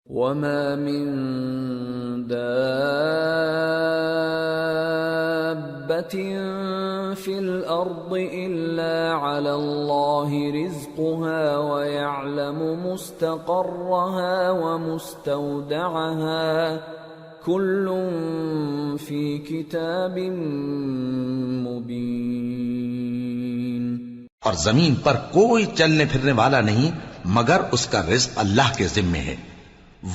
وَمَا مِن دَابَّةٍ فِي الْأَرْضِ إِلَّا عَلَى اللَّهِ رِزْقُهَا وَيَعْلَمُ مُسْتَقَرَّهَا وَمُسْتَوْدَعَهَا كُلٌّ فِي كِتَابٍ مُبِينٍ۔ اور زمین پر کوئی چلنے پھرنے والا نہیں مگر اس کا رزق اللہ کے ذمے ہے۔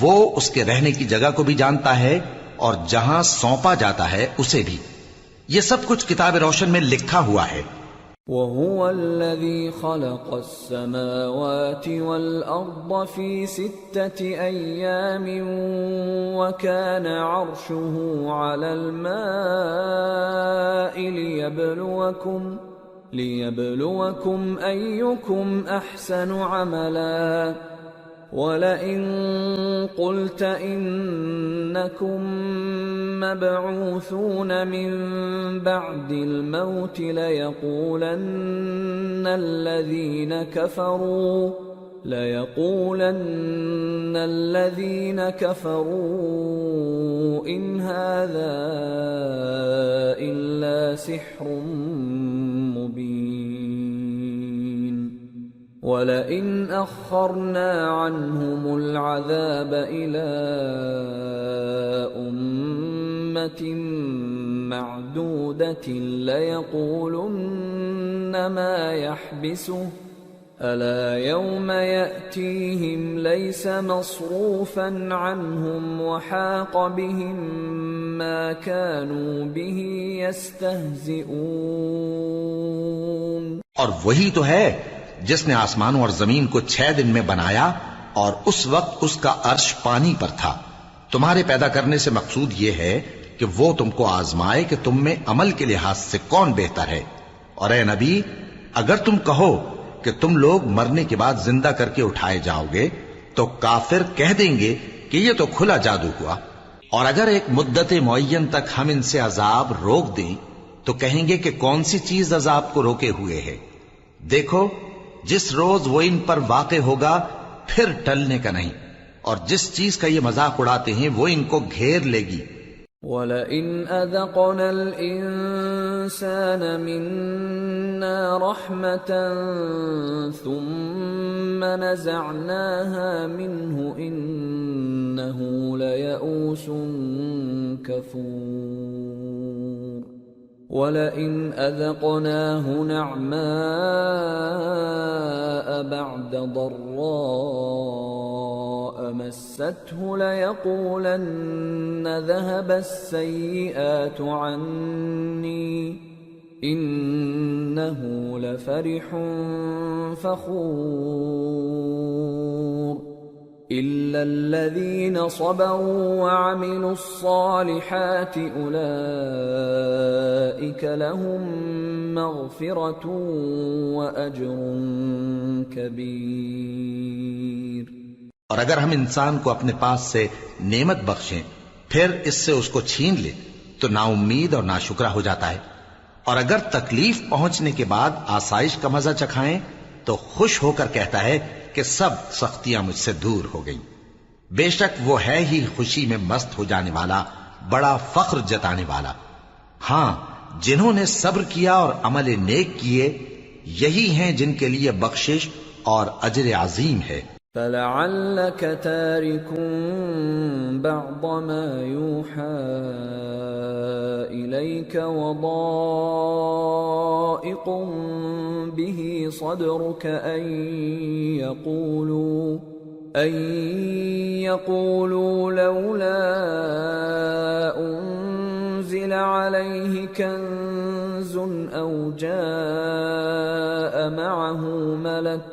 وہ اس کے رہنے کی جگہ کو بھی جانتا ہے اور جہاں سونپا جاتا ہے اسے بھی۔ یہ سب کچھ کتاب روشن میں لکھا ہوا ہے۔ وَهُوَ الَّذِي خَلَقَ السَّمَاوَاتِ وَالْأَرْضَ فِي 6 أَيَّامٍ وَكَانَ عَرْشُهُ عَلَى الْمَاءِ لِيَبْلُوَكُمْ أَيُّكُمْ أَحْسَنُ عَمَلًا وَلَئِن قُلْتَ إِنَّكُمْ مَبْعُوثُونَ مِنْ بَعْدِ الْمَوْتِ لَيَقُولَنَّ الَّذِينَ كَفَرُوا إِنْ هَذَا إِلَّا سِحْرٌ مُبِينٌ وَلَئِنْ أَخَّرْنَا عَنْهُمُ الْعَذَابَ إِلَى أُمَّةٍ مَّعْدُودَةٍ لَيَقُولُنَّ مَا يَحْبِسُهُ أَلَا يَوْمَ يَأْتِيهِمْ لَيْسَ مَصْرُوفًا عَنْهُمْ وَحَاقَ بِهِمْ مَا كَانُوا بِهِ يَسْتَهْزِئُونَ۔ اور وہی تو ہے جس نے آسمانوں اور زمین کو 6 دن میں بنایا اور اس وقت اس کا عرش پانی پر تھا۔ تمہارے پیدا کرنے سے مقصود یہ ہے کہ وہ تم کو آزمائے کہ تم میں عمل کے لحاظ سے کون بہتر ہے۔ اور اے نبی، اگر تم کہو کہ تم لوگ مرنے کے بعد زندہ کر کے اٹھائے جاؤ گے تو کافر کہہ دیں گے کہ یہ تو کھلا جادو ہوا۔ اور اگر ایک مدت معین تک ہم ان سے عذاب روک دیں تو کہیں گے کہ کون سی چیز عذاب کو روکے ہوئے ہے؟ دیکھو، جس روز وہ ان پر واقع ہوگا پھر ٹلنے کا نہیں، اور جس چیز کا یہ مذاق اڑاتے ہیں وہ ان کو گھیر لے گی۔ وَلَئِنْ أَذَقْنَا الْإِنسَانَ مِنَّا رَحْمَةً ثُمَّ نَزَعْنَاهَا مِنْهُ إِنَّهُ لَيَئُوسٌ كَفُورٌ وَلَئِنْ أَذَقْنَاهُ نَعْمَاءَ بَعْدَ ضَرَّاءَ مَسَّتْهُ لَيَقُولَنَّ ذَهَبَ السَّيِّئَاتُ عَنِّي إِنَّهُ لَفَرِحٌ فَخُورٌ إِلَّا الَّذِينَ صَبَرُوا وَعَمِلُوا الصَّالِحَاتِ أُولَئِكَ لَهُم مَّغْفِرَةٌ وَأَجْرٌ كَبِيرٌ۔ اور اگر ہم انسان کو اپنے پاس سے نعمت بخشیں پھر اس سے اس کو چھین لیں تو نا امید اور ناشکرا ہو جاتا ہے، اور اگر تکلیف پہنچنے کے بعد آسائش کا مزہ چکھائیں تو خوش ہو کر کہتا ہے کہ سب سختیاں مجھ سے دور ہو گئیں۔ بے شک وہ ہے ہی خوشی میں مست ہو جانے والا، بڑا فخر جتانے والا۔ ہاں، جنہوں نے صبر کیا اور عمل نیک کیے یہی ہیں جن کے لیے بخشش اور اجر عظیم ہے۔ فَلَعَلَّكَ تَارِكٌ بَعْضَ مَا يُوحَى إِلَيْكَ وَضَائِقٌ بِهِ صَدْرُكَ أَن يَقُولُوا لَوْلَا أُنزِلَ عَلَيْهِ كَنزٌ أَوْ جَاءَ مَعَهُ مَلَكٌ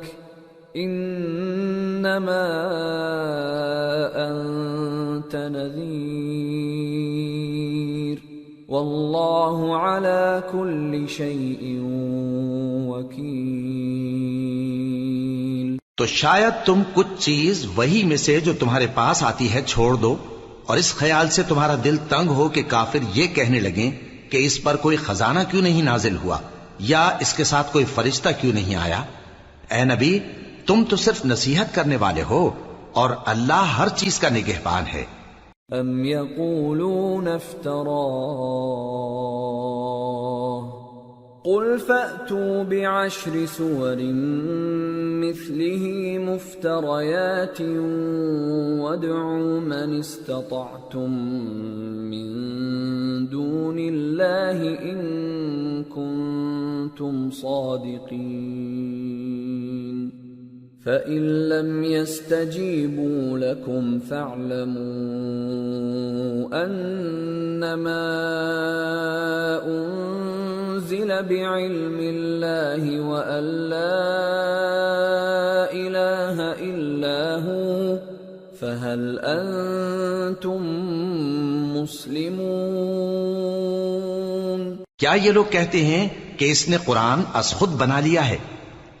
إِنَّمَا أَنتَ نَذِيرٌ وَاللَّهُ عَلَى كُلِّ شَيْءٍ وَكِيلٌ۔ تو شاید تم کچھ چیز وہی میں سے جو تمہارے پاس آتی ہے چھوڑ دو، اور اس خیال سے تمہارا دل تنگ ہو کہ کافر یہ کہنے لگیں کہ اس پر کوئی خزانہ کیوں نہیں نازل ہوا، یا اس کے ساتھ کوئی فرشتہ کیوں نہیں آیا۔ اے نبی، تم تو صرف نصیحت کرنے والے ہو اور اللہ ہر چیز کا نگہبان ہے۔ ام یقولون افتراه قل فأتوا بعشر سور مثله مفتريات وادعوا من استطعتم من دون الله إن كنتم صادقين فإن لم يستجيبوا لكم فاعلموا أنما أنزل بعلم الله وأن لا إله إلا هو فهل أنتم مسلمون۔ کیا یہ لوگ کہتے ہیں کہ اس نے قرآن از خود بنا لیا ہے؟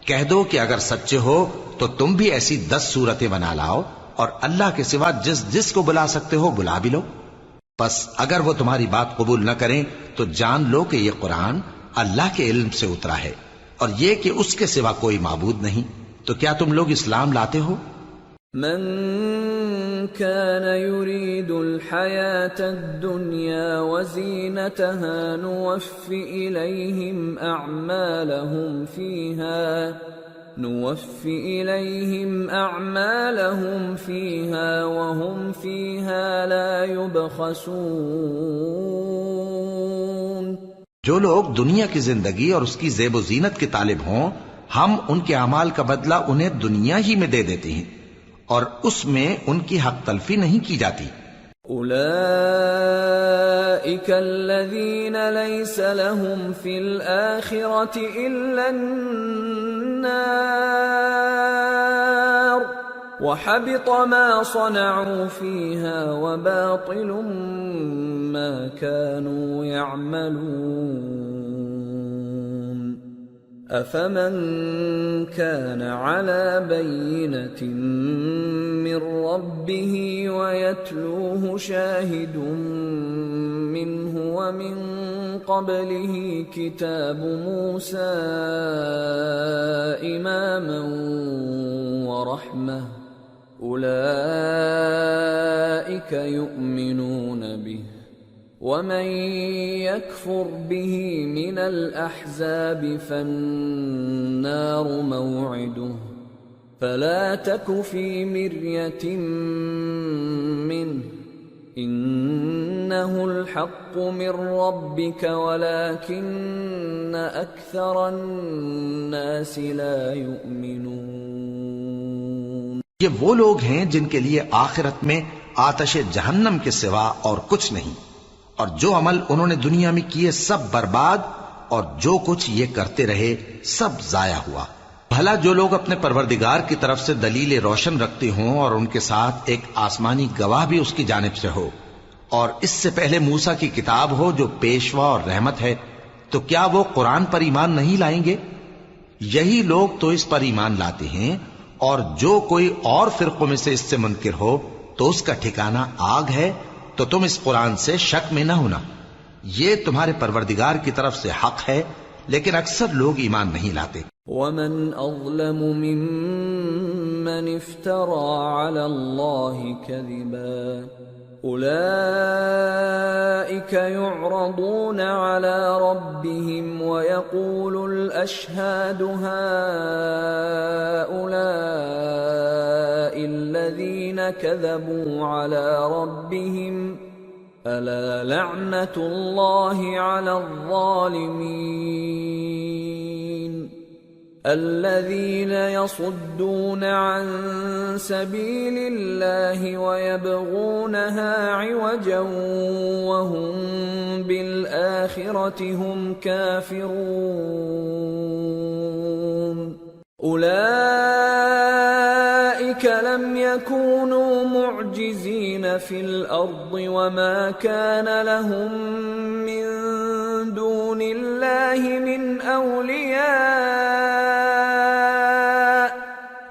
کہہ دو کہ اگر سچے ہو تو تم بھی ایسی 10 صورتیں بنا لاؤ اور اللہ کے سوا جس جس کو بلا سکتے ہو بلا بھی لو۔ پس اگر وہ تمہاری بات قبول نہ کریں تو جان لو کہ یہ قرآن اللہ کے علم سے اترا ہے اور یہ کہ اس کے سوا کوئی معبود نہیں۔ تو کیا تم لوگ اسلام لاتے ہو؟ من كان يريد الحياة الدنيا وزينتها نوفِ إليهم أعمالهم فيها وهم فيها لا يبخسون۔ جو لوگ دنیا کی زندگی اور اس کی زیب و زینت کے طالب ہوں ہم ان کے اعمال کا بدلہ انہیں دنیا ہی میں دے دیتے ہیں اور اس میں ان کی حق تلفی نہیں کی جاتی۔ أولئك الذين ليس لهم في الآخرة إلا النار وحبط ما صنعوا فيها وباطل ما كانوا يعملون۔ أفمن كان على بينة من ربه ويتلوه شاهد منه ومن قبله كتاب موسى إماما ورحمة أولئك يؤمنون به ومن يكفر به من الأحزاب فالنار موعده فلا تك في مرية منه إنه الحق من ربك ولكن أكثر الناس لا يؤمنون۔ یہ وہ لوگ ہیں جن کے لیے آخرت میں آتش جہنم کے سوا اور کچھ نہیں، اور جو عمل انہوں نے دنیا میں کیے سب برباد اور جو کچھ یہ کرتے رہے سب ضائع ہوا۔ بھلا جو لوگ اپنے پروردگار کی طرف سے دلیل روشن رکھتے ہوں اور ان کے ساتھ ایک آسمانی گواہ بھی اس کی جانب سے ہو، اور اس سے پہلے موسیٰ کی کتاب ہو جو پیشوا اور رحمت ہے، تو کیا وہ قرآن پر ایمان نہیں لائیں گے؟ یہی لوگ تو اس پر ایمان لاتے ہیں، اور جو کوئی اور فرقوں میں سے اس سے منکر ہو تو اس کا ٹھکانہ آگ ہے۔ تو تم اس قرآن سے شک میں نہ ہونا، یہ تمہارے پروردگار کی طرف سے حق ہے، لیکن اکثر لوگ ایمان نہیں لاتے۔ ومن أظلم ممن افترى على الله كذبا أولئك يعرضون على ربهم ويقول الأشهاد هؤلاء الذين كذبوا على ربهم ألا لعنة الله على الظالمين الذين يصدون عن سبيل الله ويبغونها عوجا وهم بالآخرة هم كافرون أولئك لم يكونوا معجزين في الأرض وما كان لهم من دون الله من أولياء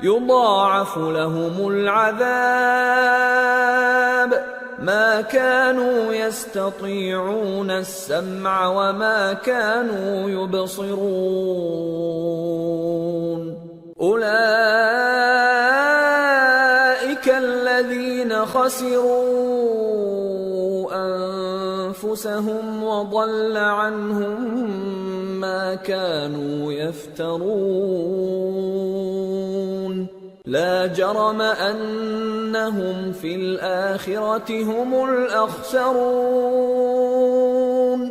يضاعف لهم العذاب ما كانوا يستطيعون السمع وما كانوا يبصرون أولئك أولئك الذين خسروا أنفسهم وضل عنهم ما كانوا يفترون لا جرم أنهم في الآخرة هم الأخسرون۔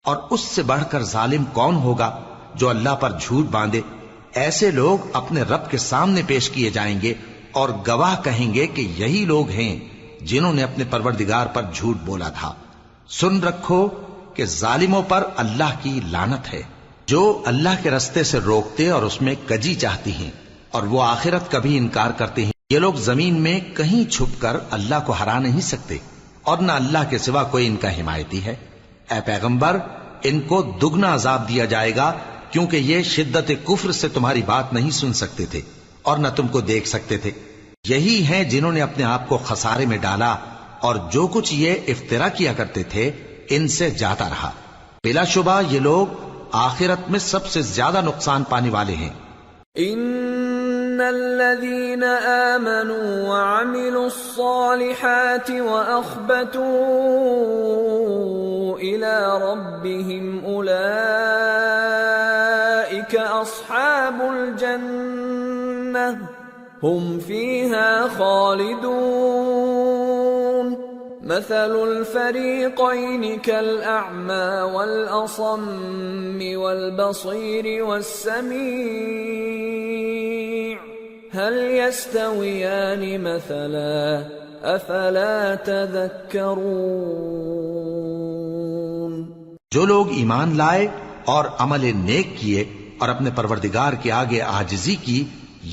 اور اس سے بڑھ کر ظالم کون ہوگا جو اللہ پر جھوٹ باندھے؟ ایسے لوگ اپنے رب کے سامنے پیش کیے جائیں گے اور گواہ کہیں گے کہ یہی لوگ ہیں جنہوں نے اپنے پروردگار پر جھوٹ بولا تھا۔ سن رکھو کہ ظالموں پر اللہ کی لعنت ہے، جو اللہ کے رستے سے روکتے اور اس میں کجی چاہتی ہیں اور وہ آخرت کا بھی انکار کرتے ہیں۔ یہ لوگ زمین میں کہیں چھپ کر اللہ کو ہرا نہیں سکتے اور نہ اللہ کے سوا کوئی ان کا حمایتی ہے۔ اے پیغمبر، ان کو دگنا عذاب دیا جائے گا، کیونکہ یہ شدت کفر سے تمہاری بات نہیں سن سکتے تھے اور نہ تم کو دیکھ سکتے تھے۔ یہی ہیں جنہوں نے اپنے آپ کو خسارے میں ڈالا، اور جو کچھ یہ افترا کیا کرتے تھے ان سے جاتا رہا۔ بلا شبہ یہ لوگ آخرت میں سب سے زیادہ نقصان پانے والے ہیں۔ ان الذين آمنوا وعملوا الصالحات واخبتوا الى ربهم اولئك اصحاب الجنة هم فيها خالدون مثل الفريقين كالأعمى والأصم والبصير والسميع هل يستويان مثلا أفلا تذكرون۔ جو لوگ ایمان لائے اور عمل نیک کیے اور اپنے پروردگار کے آگے عاجزی کی،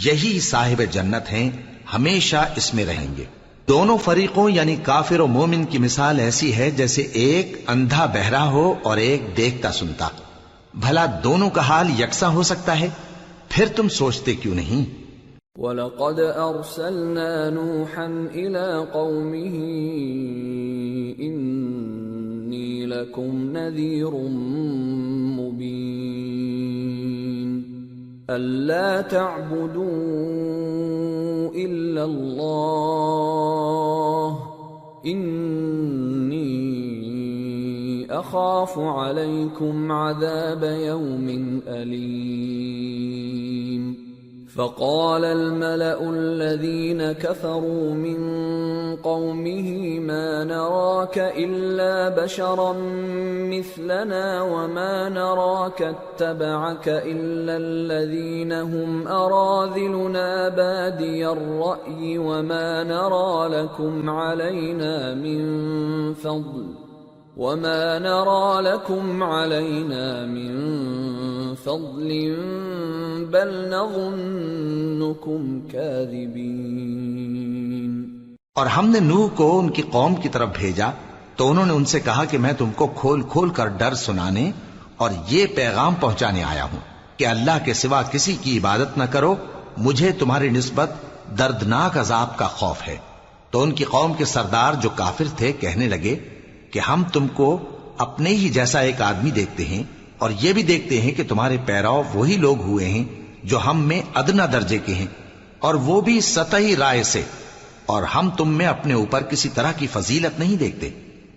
یہی صاحب جنت ہیں، ہمیشہ اس میں رہیں گے۔ دونوں فریقوں یعنی کافر و مومن کی مثال ایسی ہے جیسے ایک اندھا بہرا ہو اور ایک دیکھتا سنتا۔ بھلا دونوں کا حال یکساں ہو سکتا ہے؟ پھر تم سوچتے کیوں نہیں؟ وَلَقَدْ أَرْسَلْنَا نُوحًا إِلَىٰ قَوْمِهِ إِنِّي لَكُمْ نَذِيرٌ مُّبِينٌ أَلَّا تَعْبُدُوا إِلَّا اللَّهَ إِنِّي أَخَافُ عَلَيْكُمْ عَذَابَ يَوْمٍ أَلِيمٍ۔ فقال الملأ الذين كفروا من قومه ما نراك إلا بشرا مثلنا وما نراك اتبعك إلا الذين هم أراذلنا بادي الرأي وما نرى لكم علينا من فضل بل نظنكم كاذبين۔ اور ہم نے نوح کو ان کی قوم کی طرف بھیجا تو انہوں نے ان سے کہا کہ میں تم کو کھول کھول کر ڈر سنانے اور یہ پیغام پہنچانے آیا ہوں کہ اللہ کے سوا کسی کی عبادت نہ کرو، مجھے تمہاری نسبت دردناک عذاب کا خوف ہے۔ تو ان کی قوم کے سردار جو کافر تھے کہنے لگے کہ ہم تم کو اپنے ہی جیسا ایک آدمی دیکھتے ہیں اور یہ بھی دیکھتے ہیں کہ تمہارے پیراؤ وہی لوگ ہوئے ہیں جو ہم میں ادنا درجے کے ہیں، اور وہ بھی سطحی رائے سے، اور ہم تم میں اپنے اوپر کسی طرح کی فضیلت نہیں دیکھتے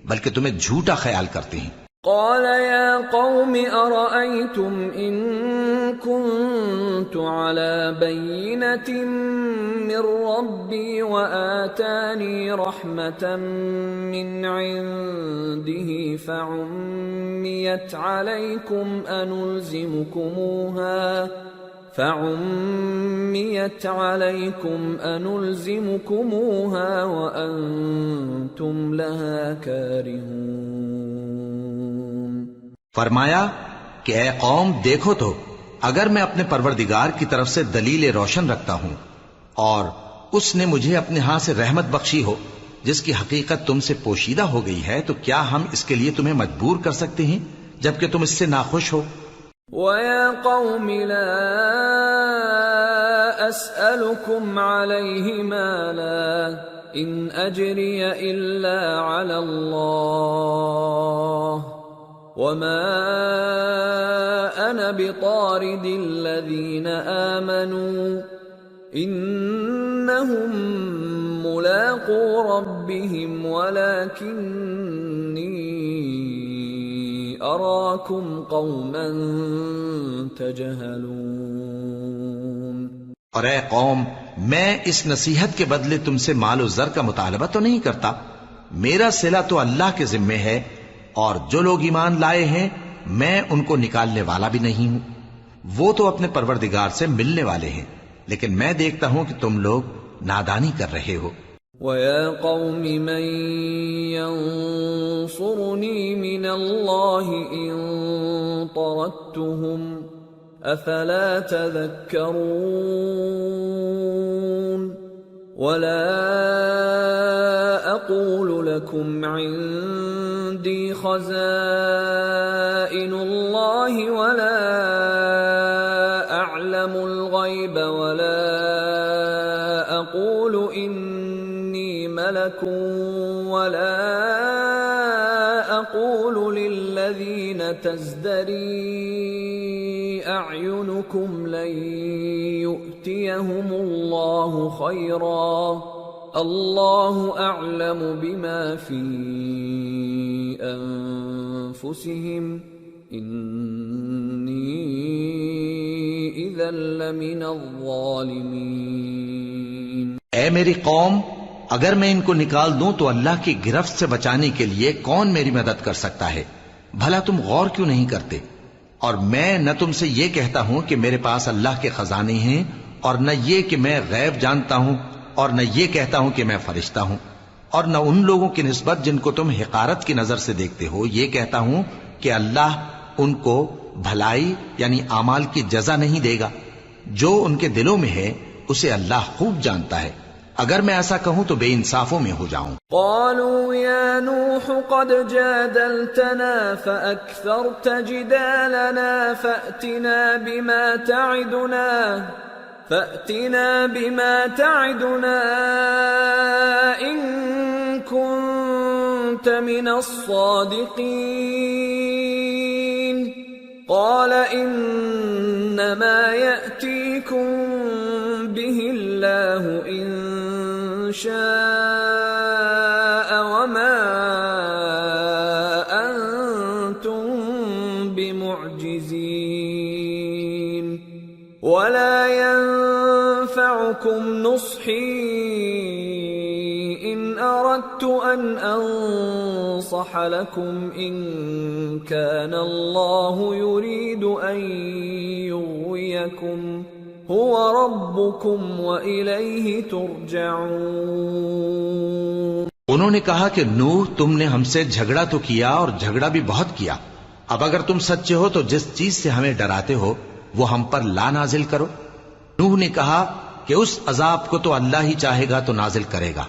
بلکہ تمہیں جھوٹا خیال کرتے ہیں۔ قال يا قوم أرأيتم إن كنت على بينة من ربي وآتاني رحمة من عنده فعميت عليكم أنلزمكموها وأنتم لها كارهون۔ فرمایا کہ اے قوم دیکھو تو، اگر میں اپنے پروردگار کی طرف سے دلیل روشن رکھتا ہوں اور اس نے مجھے اپنے ہاں سے رحمت بخشی ہو جس کی حقیقت تم سے پوشیدہ ہو گئی ہے، تو کیا ہم اس کے لیے تمہیں مجبور کر سکتے ہیں جبکہ تم اس سے ناخوش ہو؟ وَيَا قَوْمِ لَا أَسْأَلُكُمْ عَلَيْهِ مَالًا إِنْ أَجْرِيَ إِلَّا عَلَى اللَّهِ وَمَا أَنَا بِطَارِدِ الَّذِينَ آمَنُوا إِنَّهُمْ ملاقو ربهم ولكني أراكم قوما تجهلون۔ اور اے قوم، میں اس نصیحت کے بدلے تم سے مال و زر کا مطالبہ تو نہیں کرتا، میرا صلہ تو اللہ کے ذمے ہے، اور جو لوگ ایمان لائے ہیں میں ان کو نکالنے والا بھی نہیں ہوں، وہ تو اپنے پروردگار سے ملنے والے ہیں، لیکن میں دیکھتا ہوں کہ تم لوگ نادانی کر رہے ہو۔ وَيَا قَوْمِ مَنْ يَنصُرُنِي مِنَ اللَّهِ إِن طَرَدتُّهُمْ أَفَلَا تَذَكَّرُونَ وَلَا أَقُولُ لَكُمْ عِندِي خَزَائِنُ اللَّهِ وَلَا أَعْلَمُ الْغَيْبَ وَلَا أَقُولُ إِنِّي مَلَكٌ وَلَا أَقُولُ لِلَّذِينَ تَزْدَرِي أَعْيُنُكُمْ لَن يُؤْتِيَهُمُ اللَّهُ خَيْرًا اللَّهُ أَعْلَمُ بِمَا فِي أَنفُسِهِمْ إِنِّي إِذًا لَّمِنَ الظَّالِمِينَ۔ اے میری قوم، اگر میں ان کو نکال دوں تو اللہ کی گرفت سے بچانے کے لیے کون میری مدد کر سکتا ہے؟ بھلا تم غور کیوں نہیں کرتے؟ اور میں نہ تم سے یہ کہتا ہوں کہ میرے پاس اللہ کے خزانے ہیں، اور نہ یہ کہ میں غیب جانتا ہوں، اور نہ یہ کہتا ہوں کہ میں فرشتہ ہوں، اور نہ ان لوگوں کی نسبت جن کو تم حقارت کی نظر سے دیکھتے ہو یہ کہتا ہوں کہ اللہ ان کو بھلائی یعنی اعمال کی جزا نہیں دے گا۔ جو ان کے دلوں میں ہے اسے اللہ خوب جانتا ہے، اگر میں ایسا کہوں تو بے انصافوں میں ہو جاؤں۔ قالوا يا نوح قد جادلتنا فأكثرت جدالنا فأتنا بما تعدنا إن كنت من الصادقين قال إنما يأتيكم به الله إن شاء وما أنتم بمعجزين ولا ينفعكم نصحي إن أردت أن أنصح لكم إن كان الله يريد أن يغويكم هو ربكم وإليه ترجعون۔ انہوں نے کہا کہ نوح، تم نے ہم سے جھگڑا تو کیا اور جھگڑا بھی بہت کیا، اب اگر تم سچے ہو تو جس چیز سے ہمیں ڈراتے ہو وہ ہم پر لا نازل کرو۔ نوح نے کہا کہ اس عذاب کو تو اللہ ہی چاہے گا تو نازل کرے گا،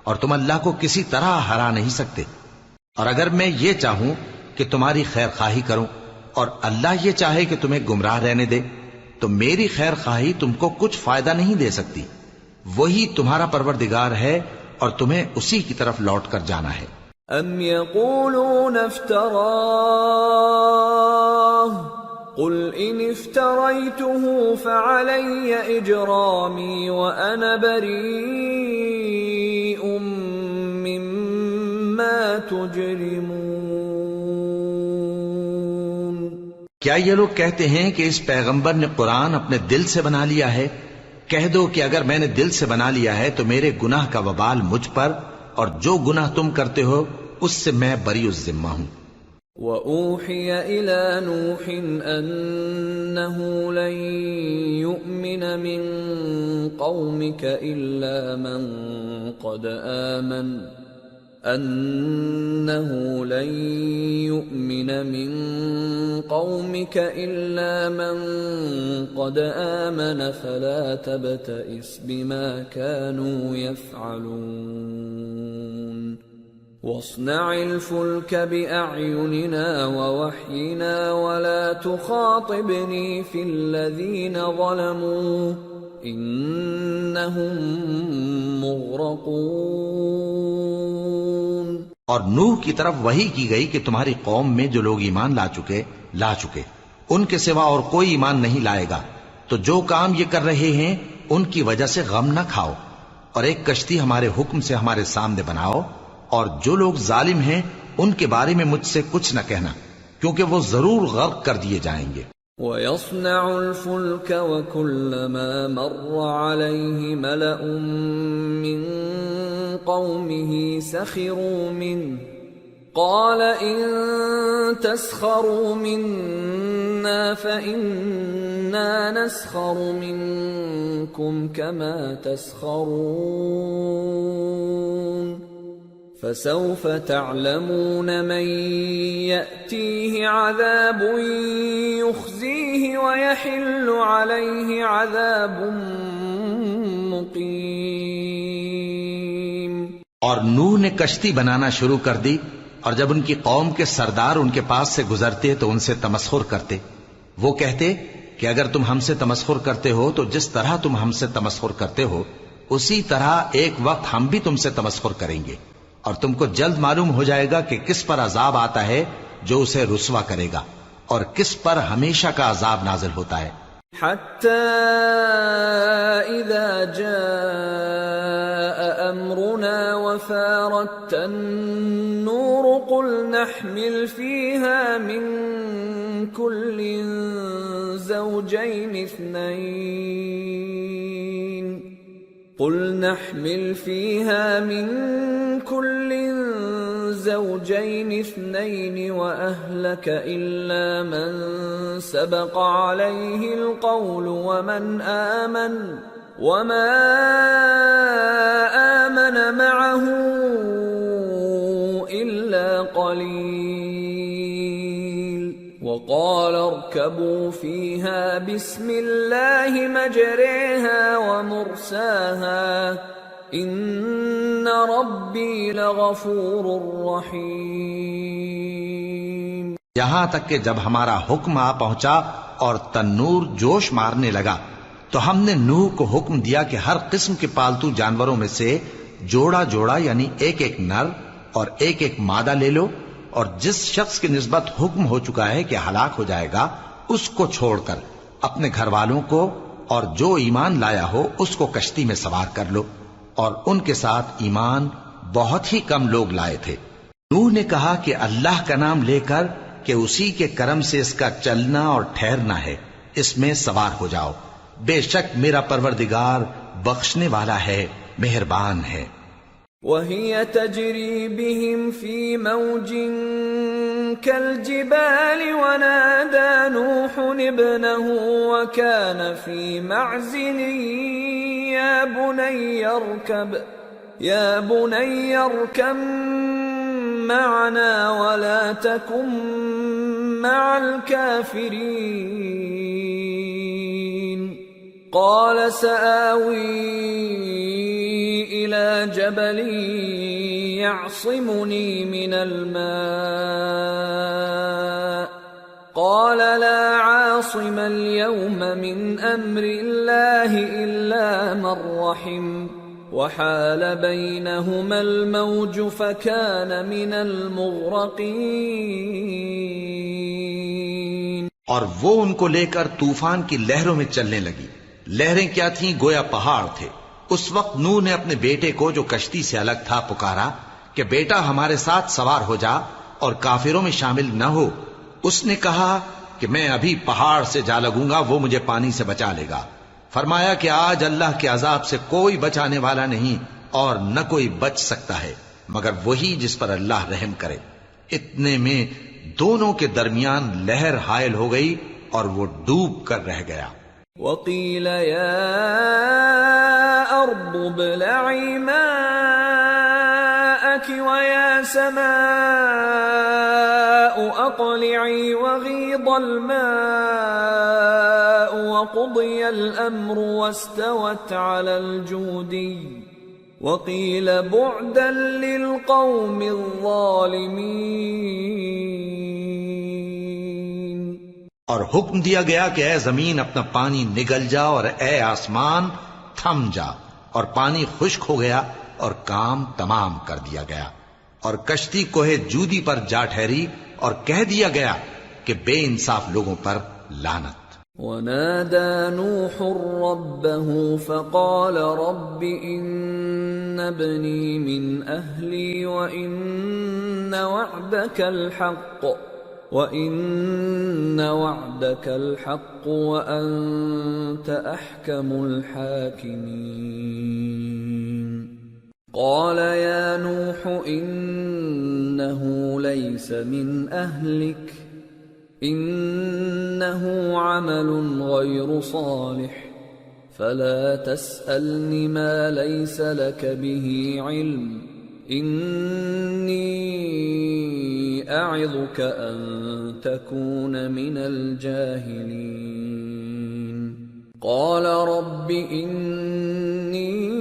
اور تم اللہ کو کسی طرح ہرا نہیں سکتے، اور اگر میں یہ چاہوں کہ تمہاری خیر خواہی کروں اور اللہ یہ چاہے کہ تمہیں گمراہ رہنے دے تو میری خیر خواہی تم کو کچھ فائدہ نہیں دے سکتی، وہی تمہارا پروردگار ہے اور تمہیں اسی کی طرف لوٹ کر جانا ہے۔ ام یقولون افتراہ قل ان افتریته فعلی اجرامی وانا بریء مما تجرمون۔ کیا یہ لوگ کہتے ہیں کہ اس پیغمبر نے قرآن اپنے دل سے بنا لیا ہے؟ کہہ دو کہ اگر میں نے دل سے بنا لیا ہے تو میرے گناہ کا وبال مجھ پر، اور جو گناہ تم کرتے ہو اس سے میں بری الذمہ ہوں۔ وَأُوحِيَ إِلَى نُوحٍ أَنَّهُ لَن يُؤْمِنَ مِن قَوْمِكَ إِلَّا مَن قَدْ آمَنَ فَلَا تَبْتَئِسْ بِمَا كَانُوا يَفْعَلُونَ وَاصْنَعِ الْفُلْكَ بِأَعْيُنِنَا وَوَحْيِنَا وَلَا تُخَاطِبْنِي فِي الَّذِينَ ظَلَمُوا إِنَّهُمْ مُغْرَقُونَ۔ اور نوح کی طرف وحی کی گئی کہ تمہاری قوم میں جو لوگ ایمان لا چکے ان کے سوا اور کوئی ایمان نہیں لائے گا، تو جو کام یہ کر رہے ہیں ان کی وجہ سے غم نہ کھاؤ، اور ایک کشتی ہمارے حکم سے ہمارے سامنے بناؤ، اور جو لوگ ظالم ہیں ان کے بارے میں مجھ سے کچھ نہ کہنا، کیونکہ وہ ضرور غرق کر دیے جائیں گے۔ وَيَصْنَعُ الْفُلْكَ وَكُلَّمَا مَرَّ عَلَيْهِ مَلَأٌ مِّن قَوْمِهِ سَخِرُوا مِنْهُ قَالَ إِن تَسْخَرُوا مِنَّا فَإِنَّا نَسْخَرُ مِنكُمْ كَمَا تَسْخَرُونَ فَسَوْفَ تَعْلَمُونَ مَن يَأْتِيهِ عَذَابٌ يُخْزِيهِ وَيَحِلُّ عَلَيْهِ عَذَابٌ مُقِيمٌ۔ اور نوح نے کشتی بنانا شروع کر دی، اور جب ان کی قوم کے سردار ان کے پاس سے گزرتے تو ان سے تمسخر کرتے۔ وہ کہتے کہ اگر تم ہم سے تمسخر کرتے ہو تو جس طرح تم ہم سے تمسخر کرتے ہو اسی طرح ایک وقت ہم بھی تم سے تمسخر کریں گے، اور تم کو جلد معلوم ہو جائے گا کہ کس پر عذاب آتا ہے جو اسے رسوا کرے گا، اور کس پر ہمیشہ کا عذاب نازل ہوتا ہے۔ حَتَّى إِذَا جَاءَ أَمْرُنَا وَفَارَتِ النُّورُ قُلْ نَحْمِلْ فِيهَا مِن كُلٍّ زَوْجَيْنِ اثْنَيْنِ وَأَهْلَكَ إِلَّا مَن سَبَقَ عَلَيْهِ الْقَوْلُ وَمَنْ آمَنَ وَمَا آمَنَ مَعَهُ إِلَّا قَلِيلٌ وَقَالَ ارْكَبُوا فِيهَا بِسْمِ اللَّهِ مَجْرَاهَا وَمُرْسَاهَا إِنَّ رَبِّي لَغَفُورٌ رَّحِيمٌ۔ یہاں تک کہ جب ہمارا حکم آ پہنچا اور تنور جوش مارنے لگا تو ہم نے نوح کو حکم دیا کہ ہر قسم کے پالتو جانوروں میں سے جوڑا جوڑا یعنی ایک ایک نر اور ایک ایک مادہ لے لو، اور جس شخص کی نسبت حکم ہو چکا ہے کہ ہلاک ہو جائے گا اس کو چھوڑ کر اپنے گھر والوں کو اور جو ایمان لایا ہو اس کو کشتی میں سوار کر لو، اور ان کے ساتھ ایمان بہت ہی کم لوگ لائے تھے۔ نوح نے کہا کہ اللہ کا نام لے کر کہ اسی کے کرم سے اس کا چلنا اور ٹھہرنا ہے، اس میں سوار ہو جاؤ، بے شک میرا پروردگار بخشنے والا ہے، مہربان ہے۔ وَهِيَ تَجْرِي بِهِمْ فِي مَوْجٍ كَالْجِبَالِ وَنَادَى نُوحٌ ابْنَهُ وَكَانَ فِي مَعْزِلٍ يَا بُنَيَّ ارْكَب مَّعَنَا وَلَا تَكُن مَّعَ الْكَافِرِينَ قَالَ سَآوِي إِلَى جَبَلٍ يَعْصِمُنِي مِنَ الْمَاءِ قَالَ لَا عَاصِمَ الْيَوْمَ مِنْ أَمْرِ اللَّهِ إِلَّا مَن رَّحِمَ وَحَالَ بَيْنَهُمَا الْمَوْجُ فَكَانَ مِنَ الْمُغْرَقِينَ۔ اور وہ ان کو لے کر طوفان کی لہروں میں چلنے لگی۔ لہریں کیا تھیں؟ گویا پہاڑ تھے۔ اس وقت نوح نے اپنے بیٹے کو جو کشتی سے الگ تھا پکارا کہ بیٹا ہمارے ساتھ سوار ہو جا اور کافروں میں شامل نہ ہو۔ اس نے کہا کہ میں ابھی پہاڑ سے جا لگوں گا، وہ مجھے پانی سے بچا لے گا۔ فرمایا کہ آج اللہ کے عذاب سے کوئی بچانے والا نہیں اور نہ کوئی بچ سکتا ہے مگر وہی جس پر اللہ رحم کرے۔ اتنے میں دونوں کے درمیان لہر حائل ہو گئی اور وہ ڈوب کر رہ گیا۔ وَقِيلَ يَا أَرْضُ ابْلَعِي مَاءَكِ وَيَا سَمَاءُ أَقْلِعِي وَغِيضَ الْمَاءُ وَقُضِيَ الْأَمْرُ وَاسْتَوَتْ عَلَى الْجُودِيِّ وَقِيلَ بُعْدًا لِلْقَوْمِ الظَّالِمِينَ۔ اور حکم دیا گیا کہ اے زمین اپنا پانی نگل جا اور اے آسمان تھم جا، اور پانی خشک ہو گیا اور کام تمام کر دیا گیا، اور کشتی کوہ جودی پر جا ٹھہری اور کہہ دیا گیا کہ بے انصاف لوگوں پر لعنت۔ وَنَادَى نُوحٌ رَبَّهُ فَقَالَ رَبِّ إِنَّ ابني من أهلي وإن وعدك الحق وأنت أحكم الحاكمين قال يا نوح إنه ليس من أهلك إنه عمل غير صالح فلا تسألني ما ليس لك به علم إني أعظك أن تكون من الجاهلين قال رب إني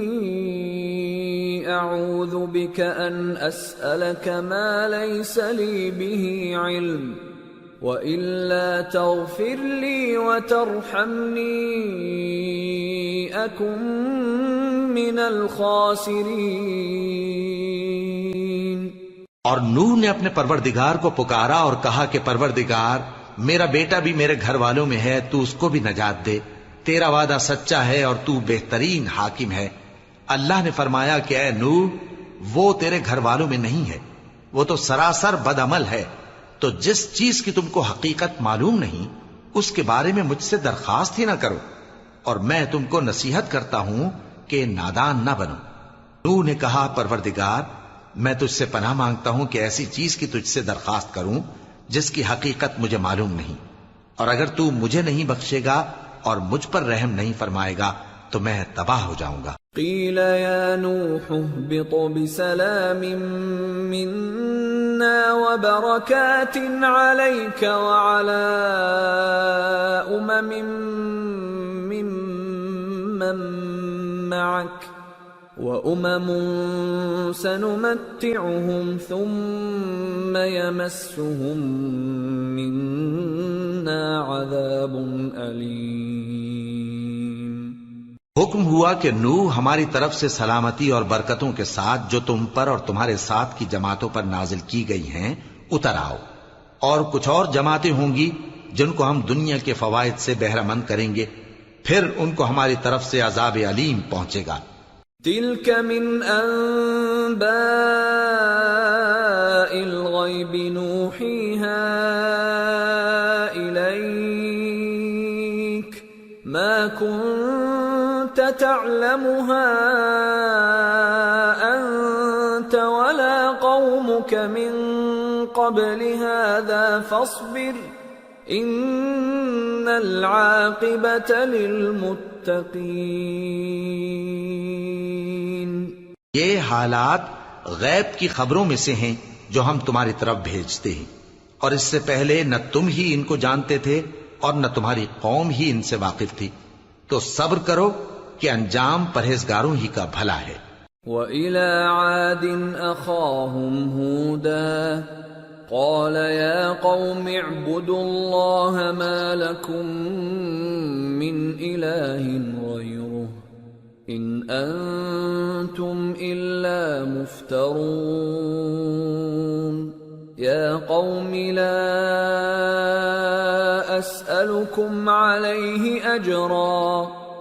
أعوذ بك أن أسألك ما ليس لي به علم وإلا تغفر لي وترحمني أكن من الخاسرين اور نوح نے اپنے پروردگار کو پکارا اور کہا کہ پروردگار میرا بیٹا بھی میرے گھر والوں میں ہے، تو اس کو بھی نجات دے، تیرا وعدہ سچا ہے اور تو بہترین حاکم ہے۔ اللہ نے فرمایا کہ اے نوح، وہ تیرے گھر والوں میں نہیں ہے، وہ تو سراسر بد عمل ہے، تو جس چیز کی تم کو حقیقت معلوم نہیں اس کے بارے میں مجھ سے درخواست ہی نہ کرو، اور میں تم کو نصیحت کرتا ہوں کہ نادان نہ بنو۔ نوح نے کہا پروردگار میں تجھ سے پناہ مانگتا ہوں کہ ایسی چیز کی تجھ سے درخواست کروں جس کی حقیقت مجھے معلوم نہیں، اور اگر تو مجھے نہیں بخشے گا اور مجھ پر رحم نہیں فرمائے گا تو میں تباہ ہو جاؤں گا۔ قیل یا نوح اهبط بسلام منا وبرکات علیک وعلى ممن معك وأمم سنمتعهم ثم يمسهم منا عذاب أليم۔ حکم ہوا کہ نوح ہماری طرف سے سلامتی اور برکتوں کے ساتھ جو تم پر اور تمہارے ساتھ کی جماعتوں پر نازل کی گئی ہیں اتر آؤ، اور کچھ اور جماعتیں ہوں گی جن کو ہم دنیا کے فوائد سے بہرہ مند کریں گے، پھر ان کو ہماری طرف سے عذاب علیم پہنچے گا۔ تلك من أنباء الغيب نوحيها إليك ما كنت تعلمها أنت ولا قومك من قبل هذا فاصبر إن العاقبة للمتقين۔ یہ حالات غیب کی خبروں میں سے ہیں جو ہم تمہاری طرف بھیجتے ہیں، اور اس سے پہلے نہ تم ہی ان کو جانتے تھے اور نہ تمہاری قوم ہی ان سے واقف تھی، تو صبر کرو کہ انجام پرہیزگاروں ہی کا بھلا ہے۔ وَإِلَى عَادٍ أَخَاهُمْ هُودًا قَالَ يَا قَوْمِ اعْبُدُوا اللَّهَ مَا لَكُمْ مِنْ إِلَٰهٍ غَيْرُهُ إِنْ أَنْتُمْ إِلَّا مُفْتَرُونَ يَا قَوْمِ لَا أَسْأَلُكُمْ عَلَيْهِ أَجْرًا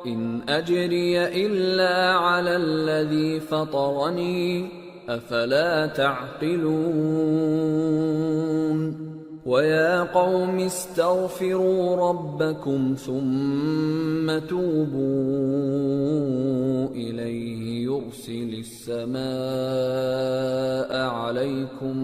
إِنْ أَجْرِيَ إِلَّا عَلَى الَّذِي فَطَرَنِي أَفَلَا تَعْقِلُونَ وَيَا قَوْمِ اسْتَغْفِرُوا رَبَّكُمْ ثُمَّ تُوبُوا إِلَيْهِ يُرْسِلِ السَّمَاءَ عَلَيْكُمْ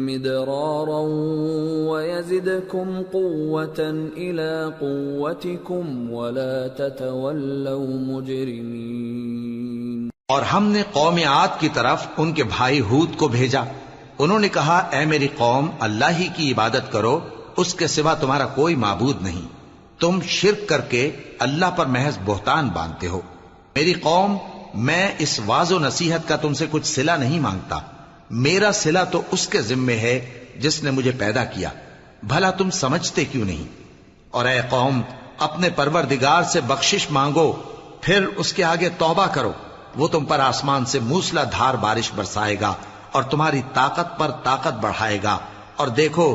مِدْرَارًا وَيَزِدْكُمْ قُوَّةً إِلَى قُوَّتِكُمْ وَلَا تَتَوَلَّوْا مُجْرِمِينَ۔ اور ہم نے قوم عاد کی طرف ان کے بھائی ہود کو بھیجا، انہوں نے کہا اے میری قوم اللہ ہی کی عبادت کرو، اس کے سوا تمہارا کوئی معبود نہیں، تم شرک کر کے اللہ پر محض بہتان باندھتے ہو۔ میری قوم میں اس واعظ و نصیحت کا تم سے کچھ صلہ نہیں مانگتا، میرا صلہ تو اس کے ذمے ہے جس نے مجھے پیدا کیا، بھلا تم سمجھتے کیوں نہیں؟ اور اے قوم اپنے پروردگار سے بخشش مانگو، پھر اس کے آگے توبہ کرو، وہ تم پر آسمان سے موسلا دھار بارش برسائے گا اور تمہاری طاقت پر طاقت بڑھائے گا، اور دیکھو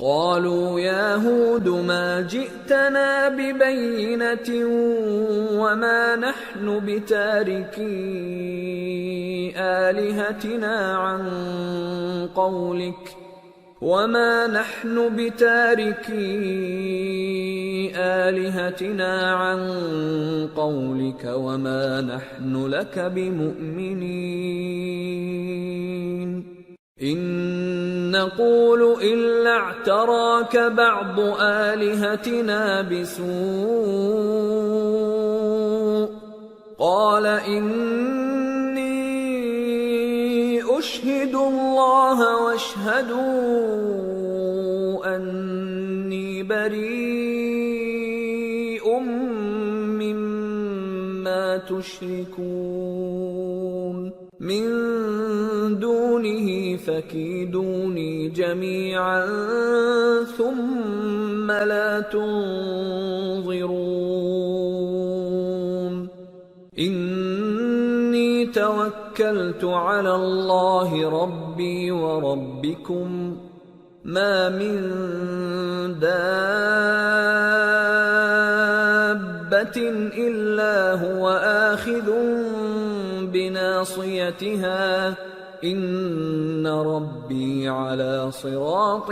قالوا يا هود ما جئتنا ببينة وما نحن بتاركي آلهتنا عن قولك وما نحن لك بمؤمنين إن نقول إلا اعتراك بعض آلهتنا بسوء قال إني أشهد الله واشهدوا أني بريء مما تشركون من دونه فكيدوني جميعا ثم لا تنظرون إني توكلت على الله ربي وربكم ما من دابة إلا هو آخذ بناصيتها إن ربي على صراط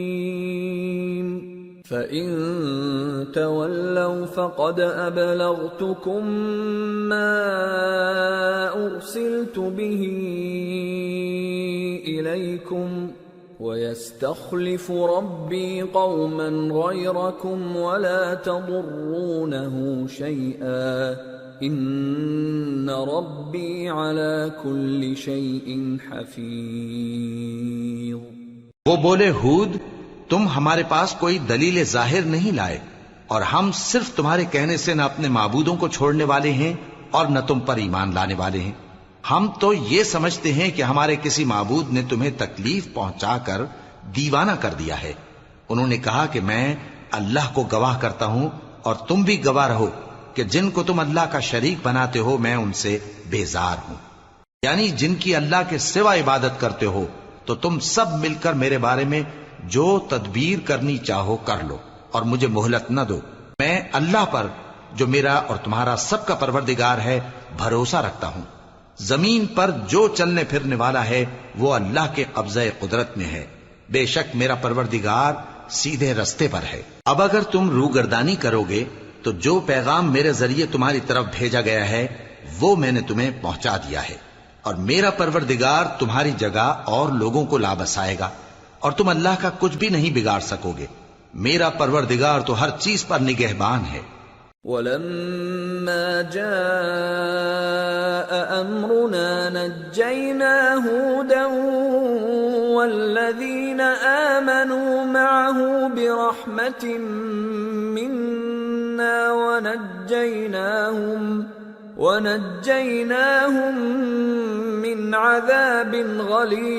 مستقيم فإن تولوا فقد أبلغتكم ما أرسلت به إليكم ويستخلف ربي قوما غيركم ولا تضرونه شيئا إن ربي على كل شيء حفيظ۔ وہ بولے ہود تم ہمارے پاس کوئی دلیل ظاہر نہیں لائے اور ہم صرف تمہارے کہنے سے نہ اپنے معبودوں کو چھوڑنے والے ہیں اور نہ تم پر ایمان لانے والے ہیں۔ ہم تو یہ سمجھتے ہیں کہ ہمارے کسی معبود نے تمہیں تکلیف پہنچا کر دیوانہ کر دیا ہے۔ انہوں نے کہا کہ میں اللہ کو گواہ کرتا ہوں اور تم بھی گواہ رہو کہ جن کو تم اللہ کا شریک بناتے ہو میں ان سے بیزار ہوں، یعنی جن کی اللہ کے سوا عبادت کرتے ہو تو تم سب مل کر میرے بارے میں جو تدبیر کرنی چاہو کر لو اور مجھے مہلت نہ دو۔ میں اللہ پر جو میرا اور تمہارا سب کا پروردگار ہے بھروسہ رکھتا ہوں۔ زمین پر جو چلنے پھرنے والا ہے وہ اللہ کے قبضہ قدرت میں ہے، بے شک میرا پروردگار سیدھے رستے پر ہے۔ اب اگر تم روگردانی کرو گے تو جو پیغام میرے ذریعے تمہاری طرف بھیجا گیا ہے وہ میں نے تمہیں پہنچا دیا ہے، اور میرا پروردگار تمہاری جگہ اور لوگوں کو لا بسائے گا اور تم اللہ کا کچھ بھی نہیں بگاڑ سکو گے۔ میرا پروردگار تو ہر چیز پر نگہبان ہے۔ وَلَمَّا جَاءَ أَمْرُنَا نَجَّيْنَا هُودًا وَالَّذِينَ آمَنُوا مَعَهُ بِرَحْمَةٍ مِنَّا وَنَجَّيْنَاهُمْ مِنْ عَذَابٍ غَلِيظٍ۔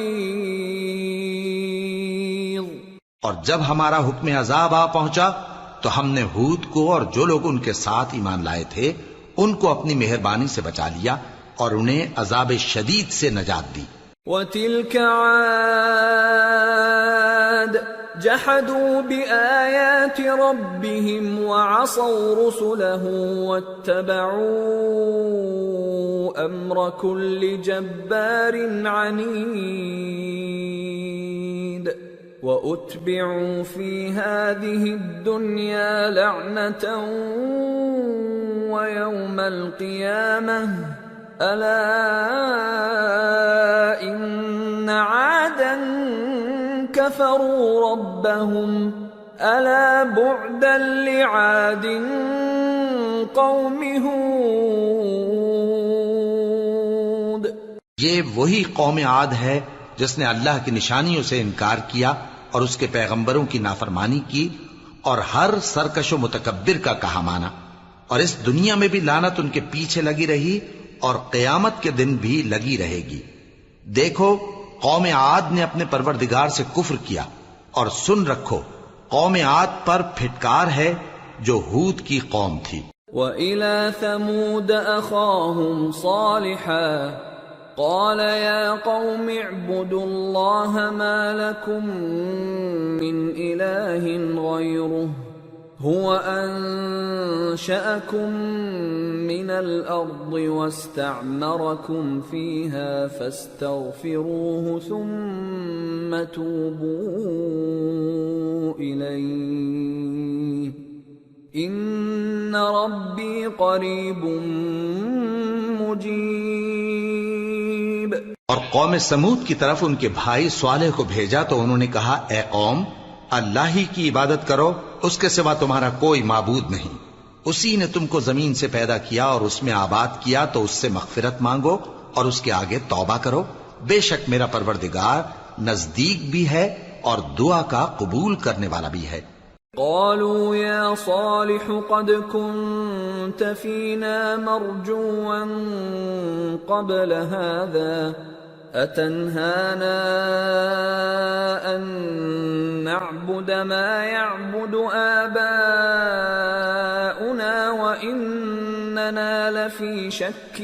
اور جب ہمارا حکم عذاب آ پہنچا تو ہم نے ہود کو اور جو لوگ ان کے ساتھ ایمان لائے تھے ان کو اپنی مہربانی سے بچا لیا اور انہیں عذاب شدید سے نجات دی۔ وَتِلْكَ عَادٌ جَحَدُوا بِآيَاتِ رَبِّهِمْ وَعَصَوْا رُسُلَهُ وَاتَّبَعُوا أَمْرَ كُلِّ جَبَّارٍ عَنِيدٍ وَأُتْبِعُوا فِي هَذِهِ الدُّنْيَا لَعْنَةً وَيَوْمَ الْقِيَامَةِ أَلَا إِنَّ عَادًا كَفَرُوا رَبَّهُمْ أَلَا بُعْدًا لِعَادٍ قَوْمِ هُودٍ۔ یہ وہی قوم عاد ہے جس نے اللہ کی نشانیوں سے انکار کیا اور اس کے پیغمبروں کی نافرمانی کی اور ہر سرکش و متکبر کا کہا مانا، اور اس دنیا میں بھی لعنت ان کے پیچھے لگی رہی اور قیامت کے دن بھی لگی رہے گی۔ دیکھو قوم عاد نے اپنے پروردگار سے کفر کیا، اور سن رکھو قوم عاد پر پھٹکار ہے جو ہود کی قوم تھی۔ وَإِلَى ثَمُودَ أَخَاهُمْ صَالِحًا قال يا قوم اعبدوا الله ما لكم من إله غيره هو أنشأكم من الأرض واستعمركم فيها فاستغفروه ثم توبوا إليه إن ربي قريب مجيب۔ اور قوم سمود کی طرف ان کے بھائی صالح کو بھیجا تو انہوں نے کہا اے قوم اللہ ہی کی عبادت کرو، اس کے سوا تمہارا کوئی معبود نہیں، اسی نے تم کو زمین سے پیدا کیا اور اس میں آباد کیا، تو اس سے مغفرت مانگو اور اس کے آگے توبہ کرو، بے شک میرا پروردگار نزدیک بھی ہے اور دعا کا قبول کرنے والا بھی ہے۔ قالوا يا صالح قد كنت فينا مرجوا قبل هذا أتنهانا أن نعبد ما يعبد آباؤنا وإننا لفي شك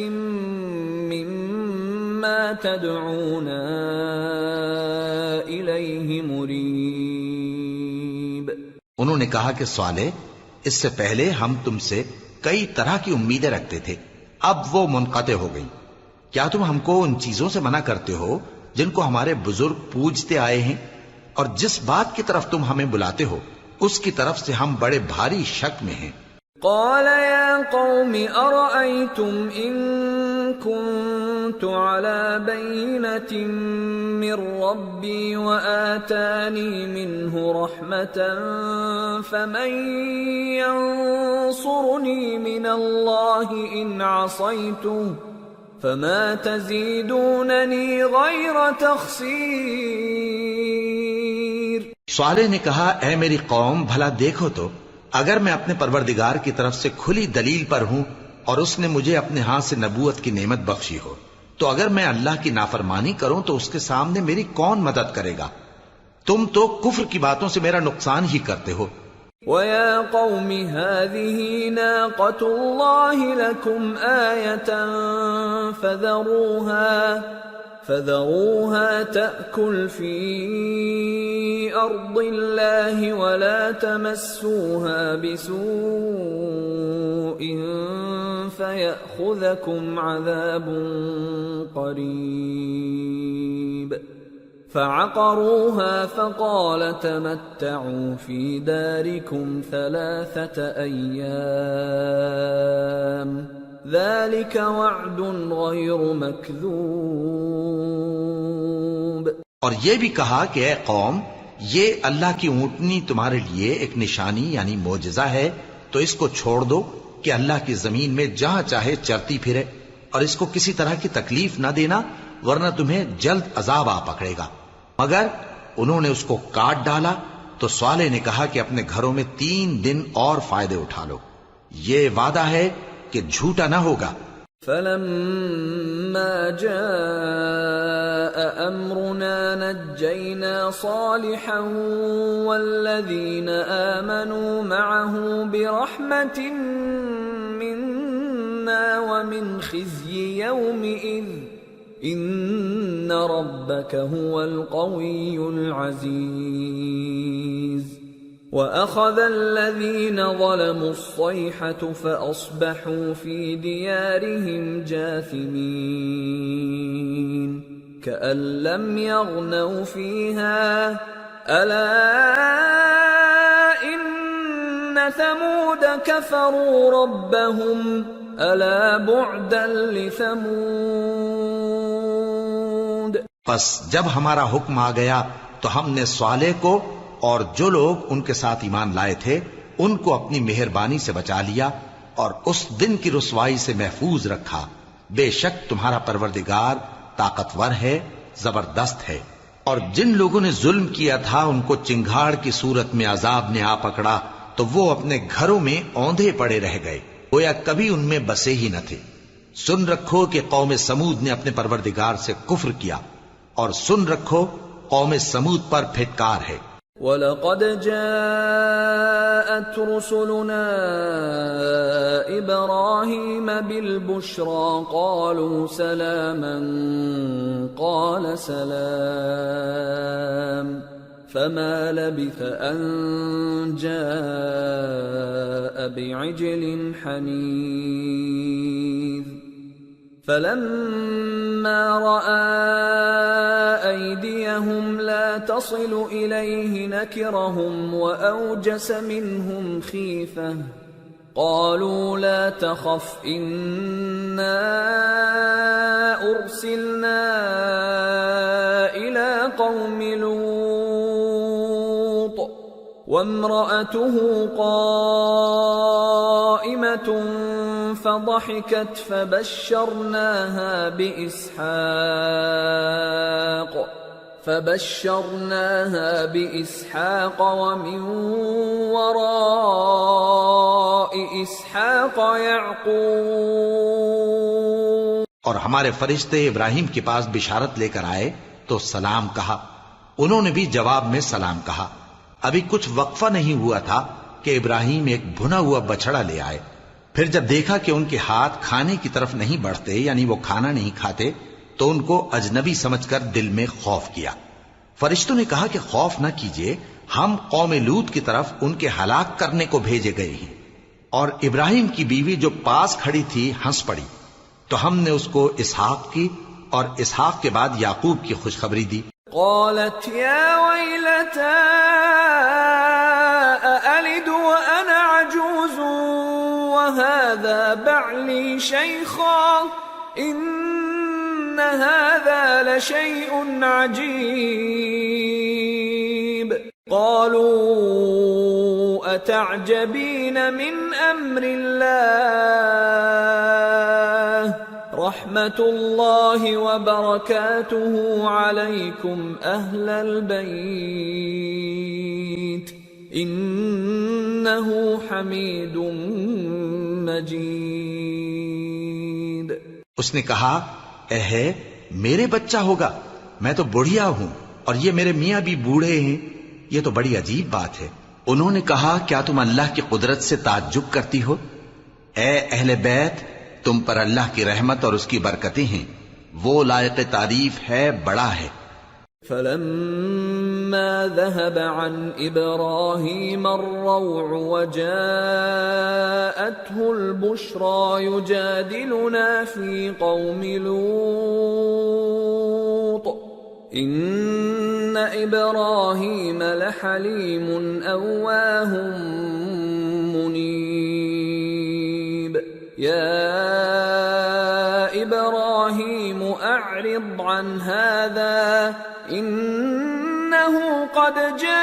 مما تدعونا إليه مريب۔ انہوں نے کہا کہ صالح اس سے پہلے ہم تم سے کئی طرح کی امیدیں رکھتے تھے، اب وہ منقطع ہو گئی، کیا تم ہم کو ان چیزوں سے منع کرتے ہو جن کو ہمارے بزرگ پوجتے آئے ہیں، اور جس بات کی طرف تم ہمیں بلاتے ہو اس کی طرف سے ہم بڑے بھاری شک میں ہیں۔ قال يا قوم أرأيتم إن كنت على بينة من ربي وآتاني منه رحمة فمن ينصرني من الله إن عصيته فما تزيدونني غير تخسير۔ صالح نے کہا اے میری قوم بھلا دیکھو تو اگر میں اپنے پروردگار کی طرف سے کھلی دلیل پر ہوں اور اس نے مجھے اپنے ہاتھ سے نبوت کی نعمت بخشی ہو، تو اگر میں اللہ کی نافرمانی کروں تو اس کے سامنے میری کون مدد کرے گا؟ تم تو کفر کی باتوں سے میرا نقصان ہی کرتے ہو۔ وَيَا قَوْمِ هَذِهِ نَاقَةُ اللَّهِ لَكُمْ آيَةً فَذَرُوهَا تَأْكُلْ فِي أَرْضِ اللَّهِ وَلَا تَمَسُّوهَا بِسُوءٍ فَيَأْخُذَكُمْ عَذَابٌ قَرِيبٌ۔ فعقروها فقال تمتعوا في داركم 3 أيام ذلك وعد غير مكذوب۔ اور یہ بھی کہا کہ اے قوم یہ اللہ کی اونٹنی تمہارے لیے ایک نشانی یعنی معجزہ ہے، تو اس کو چھوڑ دو کہ اللہ کی زمین میں جہاں چاہے چرتی پھرے، اور اس کو کسی طرح کی تکلیف نہ دینا ورنہ تمہیں جلد عذاب آ پکڑے گا۔ مگر انہوں نے اس کو کاٹ ڈالا تو صالح نے کہا کہ اپنے گھروں میں 3 دن اور فائدے اٹھا لو، یہ وعدہ ہے کہ جھوٹا نہ ہوگا۔ فلما جاء أمرنا نجينا صالحا والذين آمنوا معه برحمة منا ومن خزي يومئذ إن ربك هو القوي العزيز۔ وأخذ الذين ظلموا الصيحة فأصبحوا في ديارهم جاثمين كأن لم يغنوا فيها ألا إن ثمود كفروا ربهم ألا بعدا لثمود۔ پس جب ہمارا حکم آ گیا تو ہم نے صالح کو اور جو لوگ ان کے ساتھ ایمان لائے تھے ان کو اپنی مہربانی سے بچا لیا اور اس دن کی رسوائی سے محفوظ رکھا، بے شک تمہارا پروردگار طاقتور ہے، زبردست ہے۔ اور جن لوگوں نے ظلم کیا تھا ان کو چنگھاڑ کی صورت میں عذاب نے آ پکڑا تو وہ اپنے گھروں میں اوندھے پڑے رہ گئے، گویا کبھی ان میں بسے ہی نہ تھے۔ سن رکھو کہ قوم سمود نے اپنے پروردگار سے کفر کیا، اور سن رکھو قوم سمود پر پھٹکار ہے۔ وَلَقَدْ جَاءَتْ رُسُلُنَا إِبْرَاهِيمَ بِالْبُشْرَى قَالُوا سَلَامًا قَالَ سَلَامٌ فَمَا لَبِثَ أَن جَاءَ بِعِجْلٍ حَنِيذٍ فَلَمَّا رَأَى أَيْدِيَهُمْ لَا تَصِلُ إِلَيْهِ نَكِرَهُمْ وَأَوْجَسَ مِنْهُمْ خِيفَةً قَالُوا لَا تَخَفْ إِنَّا أُرْسِلْنَا إِلَى قَوْمِ لُوطٍ وَامْرَأَتُهُ قَائِمَةٌ فَضَحِكَتْ فبشرناها بإسحاق ومن وراء إسحاق يعقوب. اور ہمارے فرشتے ابراہیم کے پاس بشارت لے کر آئے تو سلام کہا. انہوں نے بھی جواب میں سلام کہا. ابھی کچھ وقفہ نہیں ہوا تھا کہ ابراہیم ایک بھنا ہوا بچڑا لے آئے. پھر جب دیکھا کہ ان کے ہاتھ کھانے کی طرف نہیں بڑھتے، یعنی وہ کھانا نہیں کھاتے، تو ان کو اجنبی سمجھ کر دل میں خوف کیا. فرشتوں نے کہا کہ خوف نہ کیجیے، ہم قوم لوط کی طرف ان کے ہلاک کرنے کو بھیجے گئے ہیں. اور ابراہیم کی بیوی جو پاس کھڑی تھی ہنس پڑی. تو ہم نے اس کو اسحاق کی اور اسحاق کے بعد یعقوب کی خوشخبری دی. قالت يا ويلتى أألد وأنا عجوز وهذا بعلي شيخا إن هذا لشيء عجيب. قالوا أتعجبين من أمر الله رحمة الله وبركاته عليكم أهل البيت إنه حميد مجيد. اس نے کہا اے ہے میرے بچہ ہوگا، میں تو بڑھیا ہوں اور یہ میرے میاں بھی بوڑھے ہیں، یہ تو بڑی عجیب بات ہے. انہوں نے کہا کیا تم اللہ کی قدرت سے تعجب کرتی ہو؟ اے اہل بیت، تم پر اللہ کی رحمت اور اس کی برکتیں ہیں، وہ لائق تعریف ہے، بڑا ہے. فلما ذهب عن إبراهيم الروع وجاءته البشرى يجادلنا في قوم لوط إن إبراهيم لحليم أواه منيب. يا إبراهيم أعرض عن هذا إنه قد جاء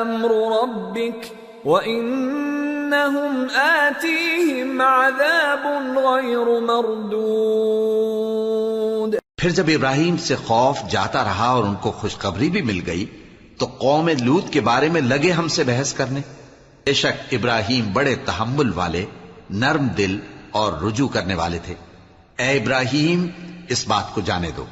أمر ربك وإنهم آتيهم عذاب غير مردود. پھر جب ابراہیم سے خوف جاتا رہا اور ان کو خوشخبری بھی مل گئی تو قوم لوط کے بارے میں لگے ہم سے بحث کرنے. بے شک ابراہیم بڑے تحمل والے، نرم دل اور رجوع کرنے والے تھے. اے ابراہیم، اس بات کو جانے دو،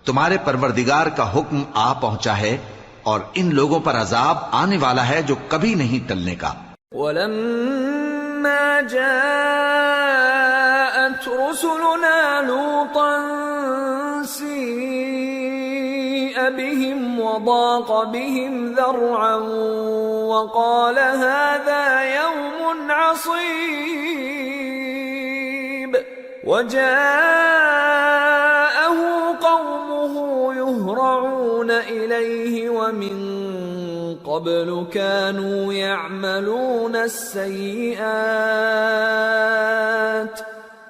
تمہارے پروردگار کا حکم آ پہنچا ہے اور ان لوگوں پر عذاب آنے والا ہے جو کبھی نہیں ٹلنے کا. وَلَمَّا جَاءَتْ رُسُلُنَا لُوطًا سِيءَ بِهِمْ وَضَاقَ بِهِمْ ذَرْعًا وَقَالَ هَذَا يَوْمٌ عَصِيبٌ. وَجَاءَهُ قَوْمُهُ يُهْرَعُونَ إِلَيْهِ وَمِن قَبْلُ كَانُوا يَعْمَلُونَ السَّيِّئَاتِ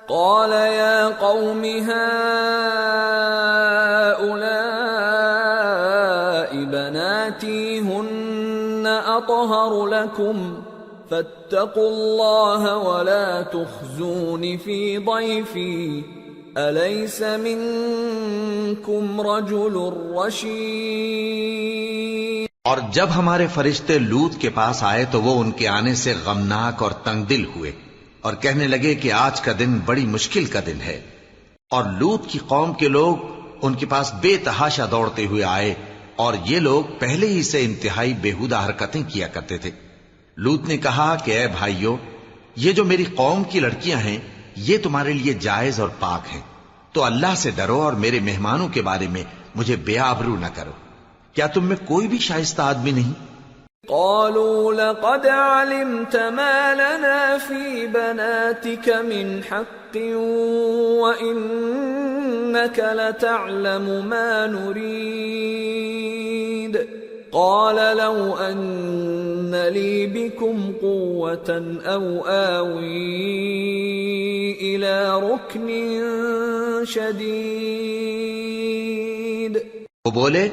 قَالَ يَا قَوْمِ هَؤُلَاءِ بَنَاتِي هُنَّ أَطْهَرُ لَكُمْ فَاتَّقُوا اللَّهَ وَلَا تُخْزُونِ فِي ضَيْفِي أَلَيْسَ مِنكُمْ رَجُلٌ رَشِيدٌ. اور جب ہمارے فرشتے لوط کے پاس آئے تو وہ ان کے آنے سے غمناک اور تنگ دل ہوئے اور کہنے لگے کہ آج کا دن بڑی مشکل کا دن ہے. اور لوط کی قوم کے لوگ ان کے پاس بے تحاشا دوڑتے ہوئے آئے اور یہ لوگ پہلے ہی سے انتہائی بیہودہ حرکتیں کیا کرتے تھے۔ لوط نے کہا کہ اے بھائیو، یہ جو میری قوم کی لڑکیاں ہیں یہ تمہارے لیے جائز اور پاک ہیں، تو اللہ سے ڈرو اور میرے مہمانوں کے بارے میں مجھے بے آبرو نہ کرو۔ کیا تم میں کوئی بھی شائستہ آدمی نہیں؟ قالوا لقد علمت ما لنا في بناتك من حق وإنك لتعلم ما نريد قال لو أن لي بكم قوة أو آوي إلى ركن شديد۔ وہ بولے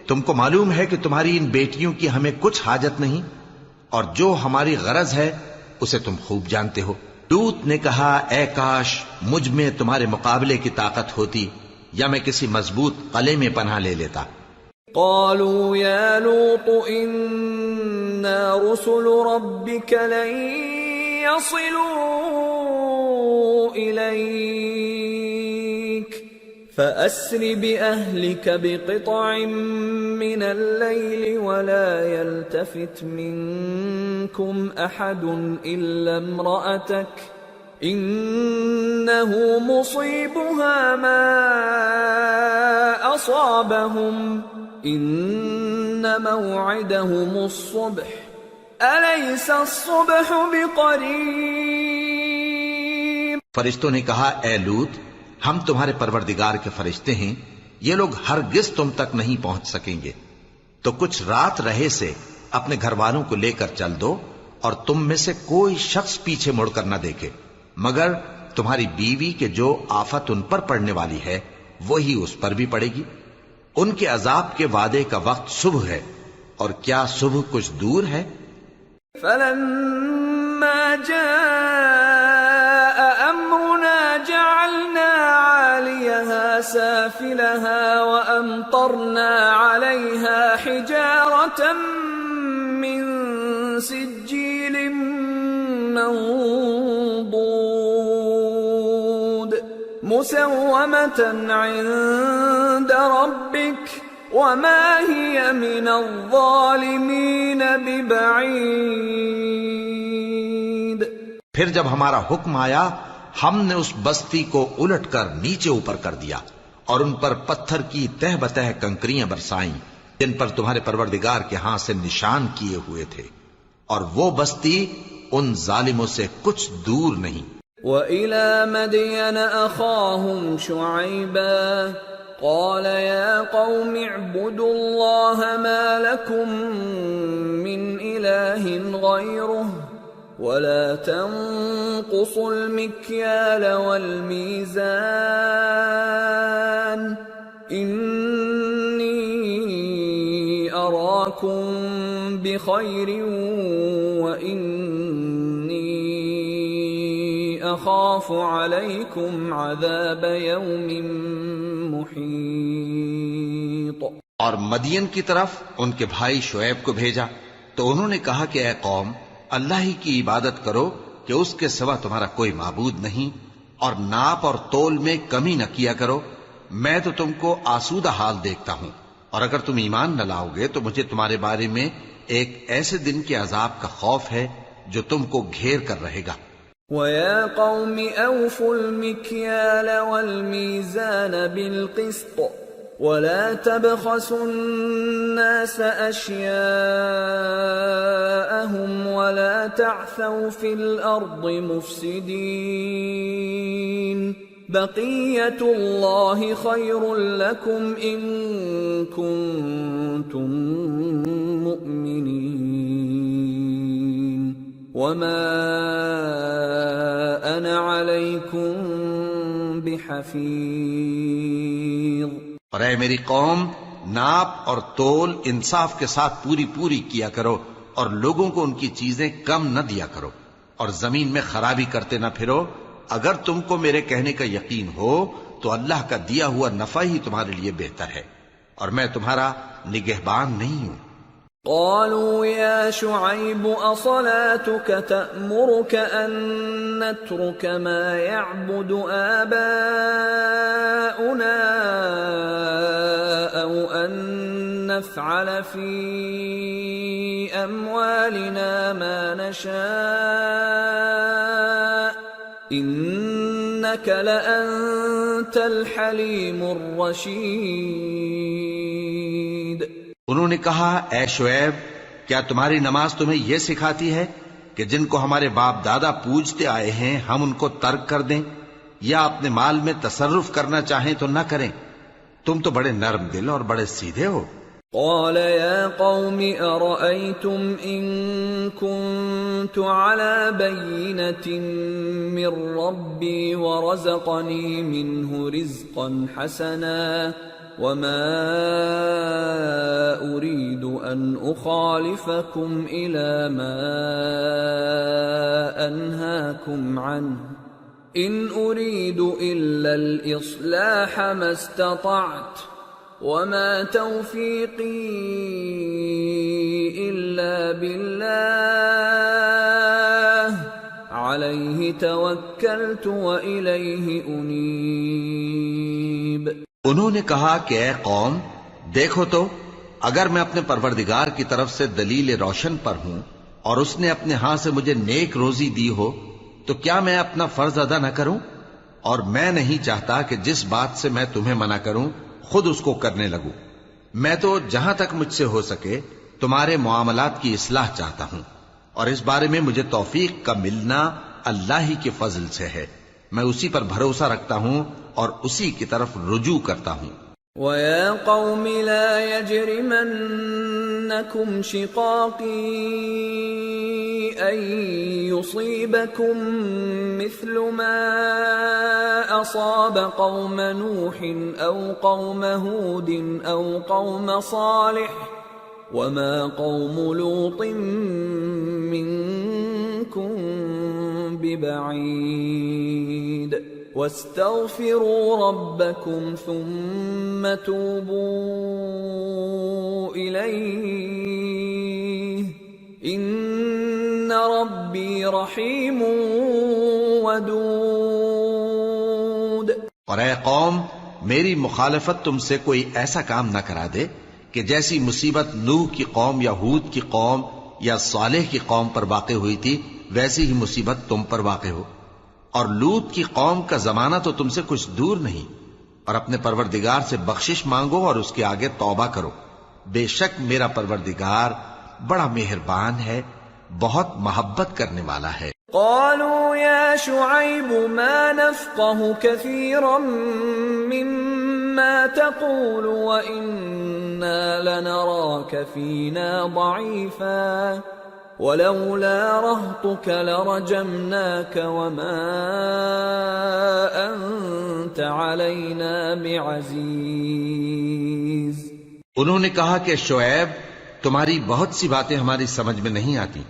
تم کو معلوم ہے کہ تمہاری ان بیٹیوں کی ہمیں کچھ حاجت نہیں، اور جو ہماری غرض ہے اسے تم خوب جانتے ہو۔ لوط نے کہا اے کاش مجھ میں تمہارے مقابلے کی طاقت ہوتی، یا میں کسی مضبوط قلعے میں پناہ لے لیتا۔ قالوا يا لوط إنا رسل ربك لن يصلوا إليك فأسر بأهلك بقطع من الليل ولا يلتفت منكم أحد إلا امرأتك إنه مصيبها ما أصابهم إن موعدهم الصبح أليس الصبح بقريب۔ فرشتوں نے کہا اے لوط، ہم تمہارے پروردگار کے فرشتے ہیں، یہ لوگ ہرگز تم تک نہیں پہنچ سکیں گے، تو کچھ رات رہے سے اپنے گھر والوں کو لے کر چل دو، اور تم میں سے کوئی شخص پیچھے مڑ کر نہ دیکھے مگر تمہاری بیوی کے جو آفت ان پر پڑنے والی ہے وہی اس پر بھی پڑے گی۔ ان کے عذاب کے وعدے کا وقت صبح ہے، اور کیا صبح کچھ دور ہے؟ فلما جاء أمرنا جعلنا عاليها سافلها وأمطرنا عليها حجارة من سجيل منضود مسومة عند ربك وما هي من الظالمين ببعيد۔ پھر جب ہمارا حکم آیا ہم نے اس بستی کو الٹ کر نیچے اوپر کر دیا اور ان پر پتھر کی تہ بتہ کنکریاں برسائیں جن پر تمہارے پروردگار کے ہاں سے نشان کیے ہوئے تھے، اور وہ بستی ان ظالموں سے کچھ دور نہیں۔ وَإِلَى مَدْيَنَ أَخَاهُمْ شُعَيْبًا قَالَ يَا قَوْمِ اعْبُدُوا اللَّهَ مَا لَكُمْ مِنْ إِلَٰهٍ غَيْرُهُ وَلَا تَنقُصُوا الْمِكْيَالَ وَالْمِيزَانَ إِنِّي أَرَاكُمْ بِخَيْرٍ وَإِنِّي أَخَافُ عَلَيْكُمْ عَذَابَ يَوْمٍ مُحِيطٍ۔ اور مدین کی طرف ان کے بھائی شعیب کو بھیجا تو انہوں نے کہا کہ اے قوم، اللہ ہی کی عبادت کرو کہ اس کے سوا تمہارا کوئی معبود نہیں، اور ناپ اور تول میں کمی نہ کیا کرو، میں تو تم کو آسودہ حال دیکھتا ہوں، اور اگر تم ایمان نہ لاؤ گے تو مجھے تمہارے بارے میں ایک ایسے دن کے عذاب کا خوف ہے جو تم کو گھیر کر رہے گا۔ وَيَا قَوْمِ أَوْفُوا الْمِكْيَالَ وَالْمِيزَانَ بِالْقِسْطِ وَلَا تَبْخَسُوا النَّاسَ أَشْيَاءَهُمْ وَلَا تَعْثَوْا فِي الْأَرْضِ مُفْسِدِينَ بَقِيَّةُ اللَّهِ خَيْرٌ لَكُمْ إِن كُنتُم مُّؤْمِنِينَ وَمَا أَنَا عَلَيْكُمْ بِحَفِيظٍ۔ اور اے میری قوم، ناپ اور تول انصاف کے ساتھ پوری پوری کیا کرو، اور لوگوں کو ان کی چیزیں کم نہ دیا کرو، اور زمین میں خرابی کرتے نہ پھرو۔ اگر تم کو میرے کہنے کا یقین ہو تو اللہ کا دیا ہوا نفع ہی تمہارے لیے بہتر ہے، اور میں تمہارا نگہبان نہیں ہوں۔ قالوا يا شعيب أصلاتك تأمرك أن نترك ما يعبد آباؤنا أو أن نفعل في أموالنا ما نشاء إنك لأنت الحليم الرشيد۔ انہوں نے کہا اے شعیب کیا تمہاری نماز تمہیں یہ سکھاتی ہے کہ جن کو ہمارے باپ دادا پوجتے آئے ہیں ہم ان کو ترک کر دیں یا اپنے مال میں تصرف کرنا چاہیں تو نہ کریں؟ تم تو بڑے نرم دل اور بڑے سیدھے ہو۔ قال يا قوم أرأيتم إن كنت على بينة من ربي ورزقني منه رزقا حسنا وما أريد أن أخالفكم إلى ما أنهاكم عنه إن أريد إلا الإصلاح ما استطعت وما توفيقي إلا بالله عليه توكلت وإليه أنيب۔ انہوں نے کہا کہ اے قوم دیکھو تو اگر میں اپنے پروردگار کی طرف سے دلیل روشن پر ہوں اور اس نے اپنے ہاں سے مجھے نیک روزی دی ہو تو کیا میں اپنا فرض ادا نہ کروں؟ اور میں نہیں چاہتا کہ جس بات سے میں تمہیں منع کروں خود اس کو کرنے لگوں۔ میں تو جہاں تک مجھ سے ہو سکے تمہارے معاملات کی اصلاح چاہتا ہوں، اور اس بارے میں مجھے توفیق کا ملنا اللہ ہی کے فضل سے ہے۔ میں اسی پر بھروسہ رکھتا ہوں اور اسی کی طرف رجوع کرتا ہوں۔ وَيَا قَوْمِ لَا يَجْرِمَنَّكُمْ شِقَاقِي أَن يُصِيبَكُم مِّثْلُ مَا أَصَابَ قَوْمَ نُوحٍ أَوْ قَوْمَ هُودٍ أَوْ قَوْمَ صَالِحٍ وَمَا قَوْمُ لُوطٍ مِّنكُم بِبَعِيدٍ وَاسْتَغْفِرُوا رَبَّكُمْ ثُمَّ تُوبُوا إِلَيْهِ إِنَّ رَبِّي رَحِيمٌ وَدُودٌ۔ اور اے قوم میری مخالفت تم سے کوئی ایسا کام نہ کرا دے کہ جیسی مصیبت نوح کی قوم یا ہود کی قوم یا صالح کی قوم پر واقع ہوئی تھی ویسی ہی مصیبت تم پر واقع ہو۔ اور لوط کی قوم کا زمانہ تو تم سے کچھ دور نہیں، اور اپنے پروردگار سے بخشش مانگو اور اس کے آگے توبہ کرو، بے شک میرا پروردگار بڑا مہربان ہے، بہت محبت کرنے والا ہے۔ قالوا يا شعيب ما نفقه كثيرا مما تقول وإنا لنراك فينا ضعيفا ولولا رهطك لرجمناك وما أنت علينا بعزيز۔ انہوں نے کہا کہ شعیب تمہاری بہت سی باتیں ہماری سمجھ میں نہیں آتی،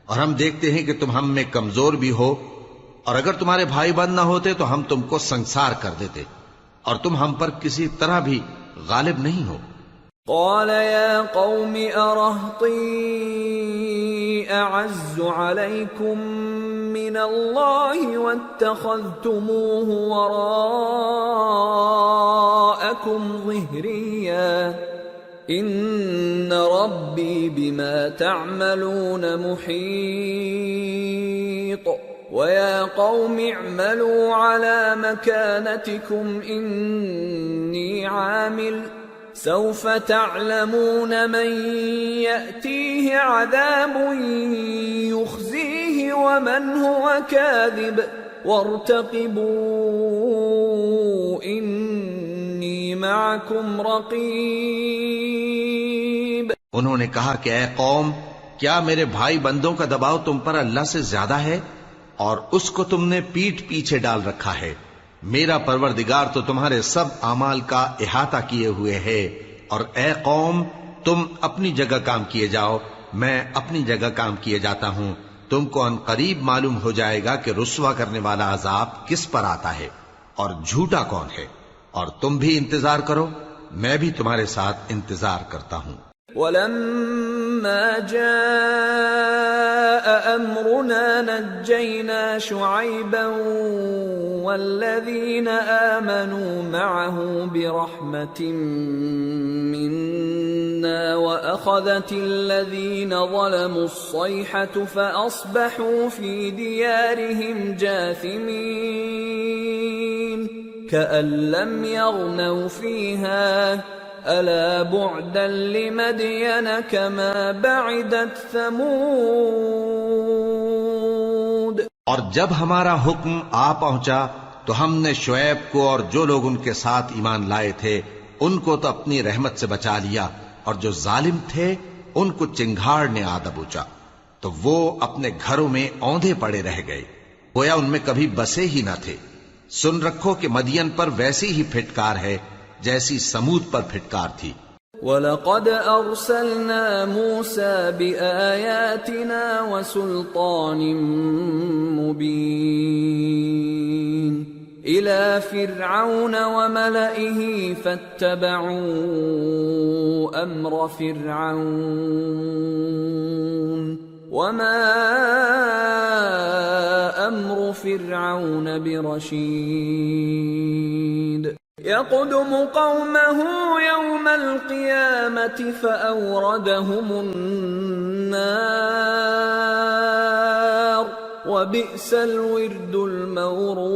اور ہم دیکھتے ہیں کہ تم ہم میں کمزور بھی ہو، اور اگر تمہارے بھائی بند نہ ہوتے تو ہم تم کو سنسار کر دیتے، اور تم ہم پر کسی طرح بھی غالب نہیں ہو۔ قال يا قوم أرهطي أعز عليكم من الله واتخذتموه وراءكم ظهريا إن ربي بما تعملون محيط ويا قوم اعملوا على مكانتكم إني عامل سوف تعلمون من يأتيه عذاب يخزيه ومن هو كاذب وارتقبوا إني معكم رقيب۔ انہوں نے کہا کہ اے قوم کیا میرے بھائی بندوں کا دباؤ تم پر اللہ سے زیادہ ہے اور اس کو تم نے پیٹھ پیچھے ڈال رکھا ہے؟ میرا پروردگار تو تمہارے سب اعمال کا احاطہ کیے ہوئے ہے، اور اے قوم تم اپنی جگہ کام کیے جاؤ، میں اپنی جگہ کام کیے جاتا ہوں۔ تم کو ان قریب معلوم ہو جائے گا کہ رسوا کرنے والا عذاب کس پر آتا ہے اور جھوٹا کون ہے، اور تم بھی انتظار کرو، میں بھی تمہارے ساتھ انتظار کرتا ہوں۔ وَلَمَّا جَاءَ أَمْرُنَا نَجَّيْنَا شُعَيْبًا وَالَّذِينَ آمَنُوا مَعَهُ بِرَحْمَةٍ مِّنَّا وأخذت الذين ظلموا الصيحة فأصبحوا في ديارهم جاثمين كأن لم يغنوا فيها ألا بعدا لمدين كما بعدت ثمود. اور جب ہمارا حکم آ پہنچا تو ہم نے شعیب کو اور جو لوگ ان کے ساتھ ایمان لائے تھے ان کو تو اپنی رحمت سے بچا لیا، اور جو ظالم تھے ان کو چنگھاڑ نے آ دبوچا، تو وہ اپنے گھروں میں اوندھے پڑے رہ گئے، گویا ان میں کبھی بسے ہی نہ تھے۔ سن رکھو کہ مدین پر ویسی ہی پھٹکار ہے جیسی سمود پر پھٹکار تھی۔ وَلَقَدْ أَرْسَلْنَا مُوسَى بِآيَاتِنَا وَسُلْطَانٍ مُبِينٍ إِلَى فِرْعَوْنَ وَمَلَئِهِ فَاتَّبَعُوا أَمْرَ فِرْعَوْنَ وَمَا أَمْرُ فِرْعَوْنَ بِرَشِيدٍ يَقْدُمُ قَوْمَهُ يَوْمَ الْقِيَامَةِ فَأَوْرَدَهُمُ النَّارَ وَبِئْسَ الْوِرْدُ الْمَوْرُودُ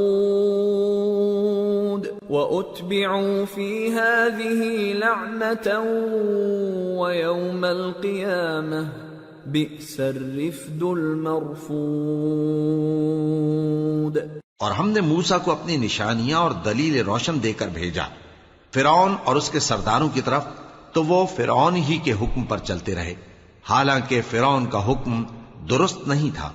وَأُتْبِعُوا فِي هَذِهِ لَعْنَةً وَيَوْمَ الْقِيَامَةِ بِئْسَ الرِّفْدُ الْمَرْفُودُ۔ اور ہم نے موسیٰ کو اپنی نشانیاں اور دلیل روشن دے کر بھیجا فرعون اور اس کے سرداروں کی طرف، تو وہ فرعون ہی کے حکم پر چلتے رہے، حالانکہ فرعون کا حکم درست نہیں تھا۔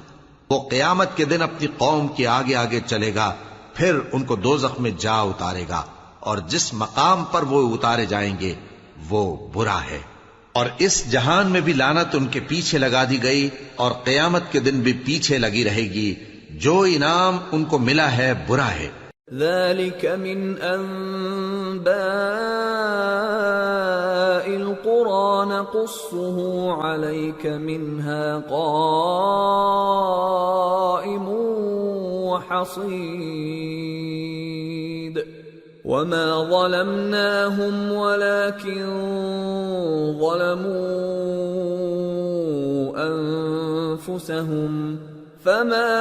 وہ قیامت کے دن اپنی قوم کے آگے آگے چلے گا، پھر ان کو دوزخ میں جا اتارے گا، اور جس مقام پر وہ اتارے جائیں گے وہ برا ہے۔ اور اس جہان میں بھی لعنت ان کے پیچھے لگا دی گئی، اور قیامت کے دن بھی پیچھے لگی رہے گی، جو انعام ان کو ملا ہے برا ہے۔ ذَلِكَ مِنْ أَنْبَاءِ الْقُرَى نَقُصُّهُ عَلَيْكَ مِنْهَا قَائِمٌ وَحَصِيدٌ وَمَا ظَلَمْنَاهُمْ وَلَكِنْ ظَلَمُوا أَنفُسَهُمْ فَمَا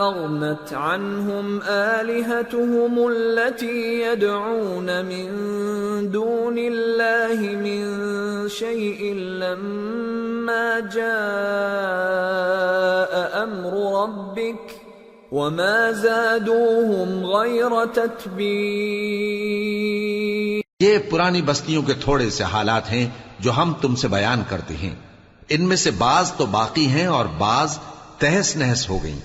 أَغْنَتْ عَنْهُمْ آلِهَتُهُمُ الَّتِي يَدْعُونَ مِن دُونِ اللَّهِ مِن شَيْءٍ لَّمَّا جَاءَ أَمْرُ رَبِّكَ وَمَا زَادُوهُمْ غَيْرَ تَتْبِيبٍ۔ یہ پرانی بستیوں کے تھوڑے سے حالات ہیں جو ہم تم سے بیان کرتے ہیں، ان میں سے بعض تو باقی ہیں اور بعض تہس نہس ہو گئیں،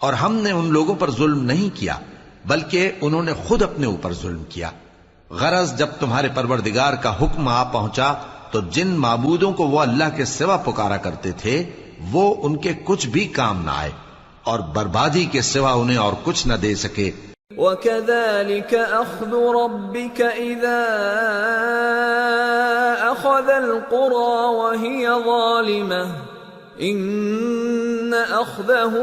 اور ہم نے ان لوگوں پر ظلم نہیں کیا بلکہ انہوں نے خود اپنے اوپر ظلم کیا۔ غرض جب تمہارے پروردگار کا حکم آ پہنچا تو جن معبودوں کو وہ اللہ کے سوا پکارا کرتے تھے وہ ان کے کچھ بھی کام نہ آئے، اور بربادی کے سوا انہیں اور کچھ نہ دے سکے۔ وَكَذَلِكَ أَخْذُ رَبِّكَ إِذَا أَخَذَ الْقُرَى وَهِيَ ظَالِمَةٌ إِنَّ أَخْذَهُ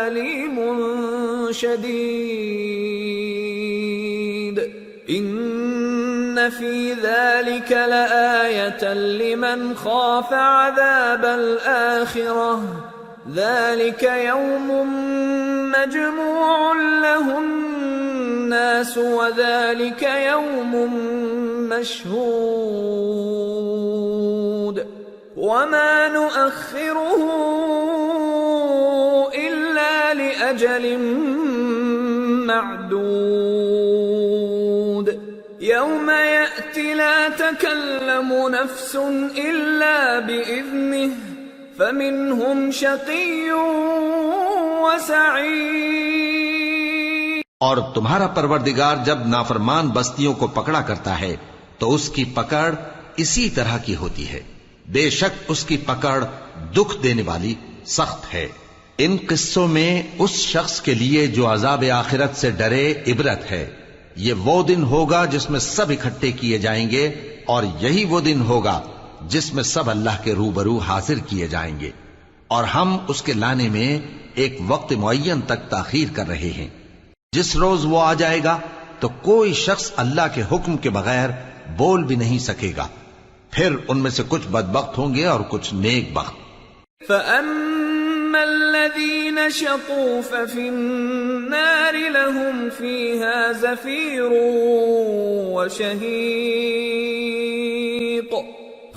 أَلِيمٌ شَدِيدٌ إِنَّ فِي ذَلِكَ لَآيَةً لِمَنْ خَافَ عَذَابَ الْآخِرَةِ ذَلِكَ يَوْمٌ مَجْمُوعٌ لَهُ النَّاسُ وَذَلِكَ يَوْمٌ مَشْهُودٌ وَمَا نُؤَخِّرُهُ إِلَّا لِأَجَلٍ مَّعْدُودٍ يَوْمَ يَأْتِ لَا تَكَلَّمُ نَفْسٌ إِلَّا بِإِذْنِهِ فَمِنْهُمْ شَقِيٌّ وَسَعِيدٌ۔ اور تمہارا پروردگار جب نافرمان بستیوں کو پکڑا کرتا ہے تو اس کی پکڑ اسی طرح کی ہوتی ہے، بے شک اس کی پکڑ دکھ دینے والی سخت ہے۔ ان قصوں میں اس شخص کے لیے جو عذاب آخرت سے ڈرے عبرت ہے۔ یہ وہ دن ہوگا جس میں سب اکٹھے کیے جائیں گے، اور یہی وہ دن ہوگا جس میں سب اللہ کے روبرو حاضر کیے جائیں گے، اور ہم اس کے لانے میں ایک وقت معین تک تاخیر کر رہے ہیں۔ جس روز وہ آ جائے گا تو کوئی شخص اللہ کے حکم کے بغیر بول بھی نہیں سکے گا. پھر ان میں سے کچھ بدبخت ہوں گے اور کچھ نیک بخت. فَأَمَّا الَّذِينَ شَقُوا فَفِي النَّارِ لَهُمْ فِيهَا زَفِيرٌ وَشَهِيقٌ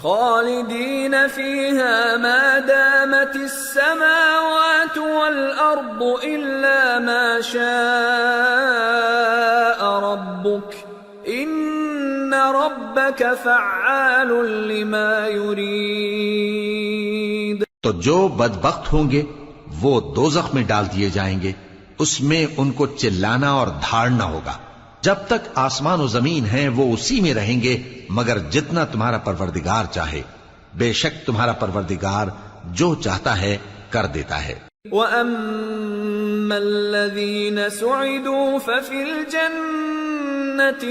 خَالِدِينَ فِيهَا مَا دَامَتِ السَّمَاوَاتُ وَالْأَرْضُ إِلَّا مَا شَاءَ رَبُّكَ إِنَّ رَبَّكَ فَعَّالٌ لِمَا يُرِيدُ. تو جو بدبخت ہوں گے وہ دوزخ میں ڈال دیے جائیں گے. اس میں ان کو چلانا اور دھاڑنا ہوگا. جب تک آسمان و زمین ہیں وہ اسی میں رہیں گے مگر جتنا تمہارا پروردگار چاہے. بے شک تمہارا پروردگار جو چاہتا ہے کر دیتا ہے. وَأَمَّا الَّذِينَ سُعِدُوا فَفِي الْجَنَّةِ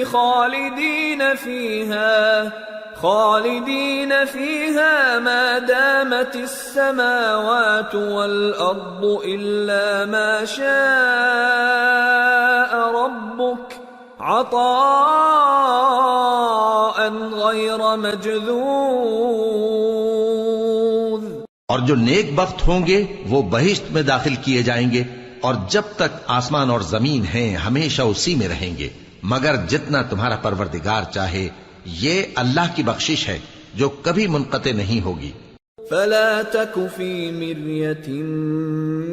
خالدين فيها ما دامت السماوات والأرض إلا ما شاء ربك عطاء غير مجذوذ. اور جو نیک بخت ہوں گے وہ بہشت میں داخل کیے جائیں گے اور جب تک آسمان اور زمین ہیں ہمیشہ اسی میں رہیں گے مگر جتنا تمہارا پروردگار چاہے. یہ اللہ کی بخشش ہے جو کبھی منقطع نہیں ہوگی. فلا تك في مرية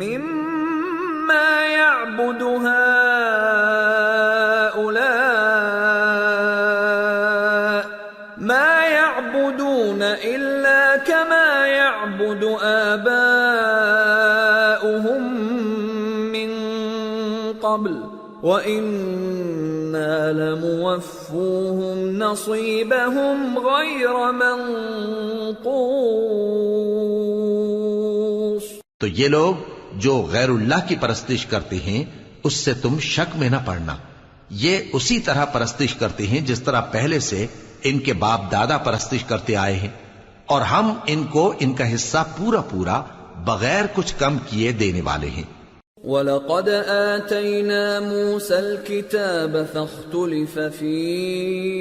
مما يعبد هؤلاء ما يعبدون إلا كما يعبد آباؤهم من قبل وَإِنَّا لَمُوَفُّوهُمْ نَصِيبَهُمْ غَيْرَ مَنْقُوصٍ. تو یہ لوگ جو غیر اللہ کی پرستش کرتے ہیں اس سے تم شک میں نہ پڑنا. یہ اسی طرح پرستش کرتے ہیں جس طرح پہلے سے ان کے باپ دادا پرستش کرتے آئے ہیں اور ہم ان کو ان کا حصہ پورا پورا بغیر کچھ کم کیے دینے والے ہیں. وَلَقَدْ آتَيْنَا مُوسَى الْكِتَابَ فَاخْتُلِفَ فِيهِ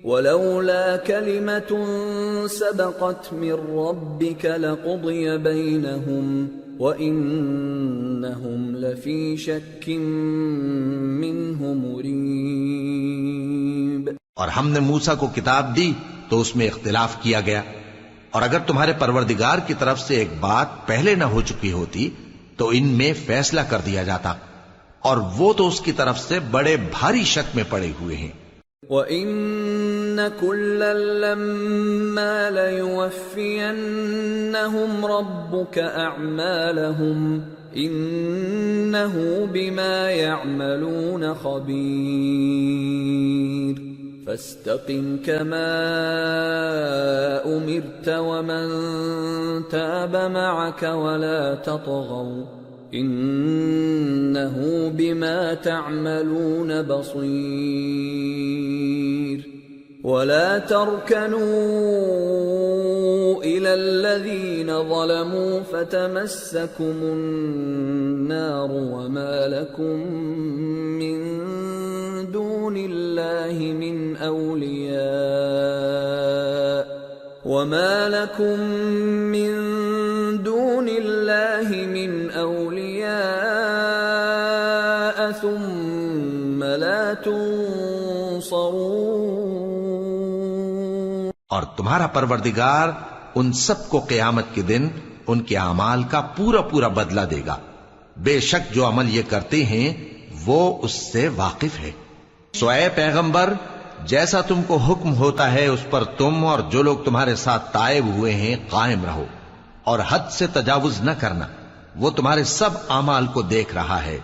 وَلَوْلَا كَلِمَةٌ سَبَقَتْ مِنْ رَبِّكَ لَقُضِيَ بَيْنَهُمْ وَإِنَّهُمْ لَفِي شَكٍّ مِّنْهُ مُرِيبٍ. اور ہم نے موسیٰ کو کتاب دی تو اس میں اختلاف کیا گیا اور اگر تمہارے پروردگار کی طرف سے ایک بات پہلے نہ ہو چکی ہوتی تو ان میں فیصلہ کر دیا جاتا اور وہ تو اس کی طرف سے بڑے بھاری شک میں پڑے ہوئے ہیں. وَإِنَّ كُلًّا لَمَّا لَيُوَفِّيَنَّهُمْ رَبُّكَ أَعْمَالَهُمْ إِنَّهُ بِمَا يَعْمَلُونَ خَبِيرٌ. فَاسْتَقِمْ كَمَا أُمِرْتَ وَمَنْ تَابَ مَعَكَ وَلَا تَطْغَوْا إِنَّهُ بِمَا تَعْمَلُونَ بَصِيرٌ. وَلَا تَرْكَنُوا إِلَى الَّذِينَ ظَلَمُوا فَتَمَسَّكُمُ النَّارُ وَمَا لَكُمْ مِنْ دُونِ اللَّهِ مِنْ أَوْلِيَاءَ ثُمَّ لَا تُنصَرُونَ. اور تمہارا پروردگار ان سب کو قیامت کے دن ان کے اعمال کا پورا پورا بدلہ دے گا. بے شک جو عمل یہ کرتے ہیں وہ اس سے واقف ہے. سو اے پیغمبر جیسا تم کو حکم ہوتا ہے اس پر تم اور جو لوگ تمہارے ساتھ تائب ہوئے ہیں قائم رہو اور حد سے تجاوز نہ کرنا. وہ تمہارے سب اعمال کو دیکھ رہا ہے.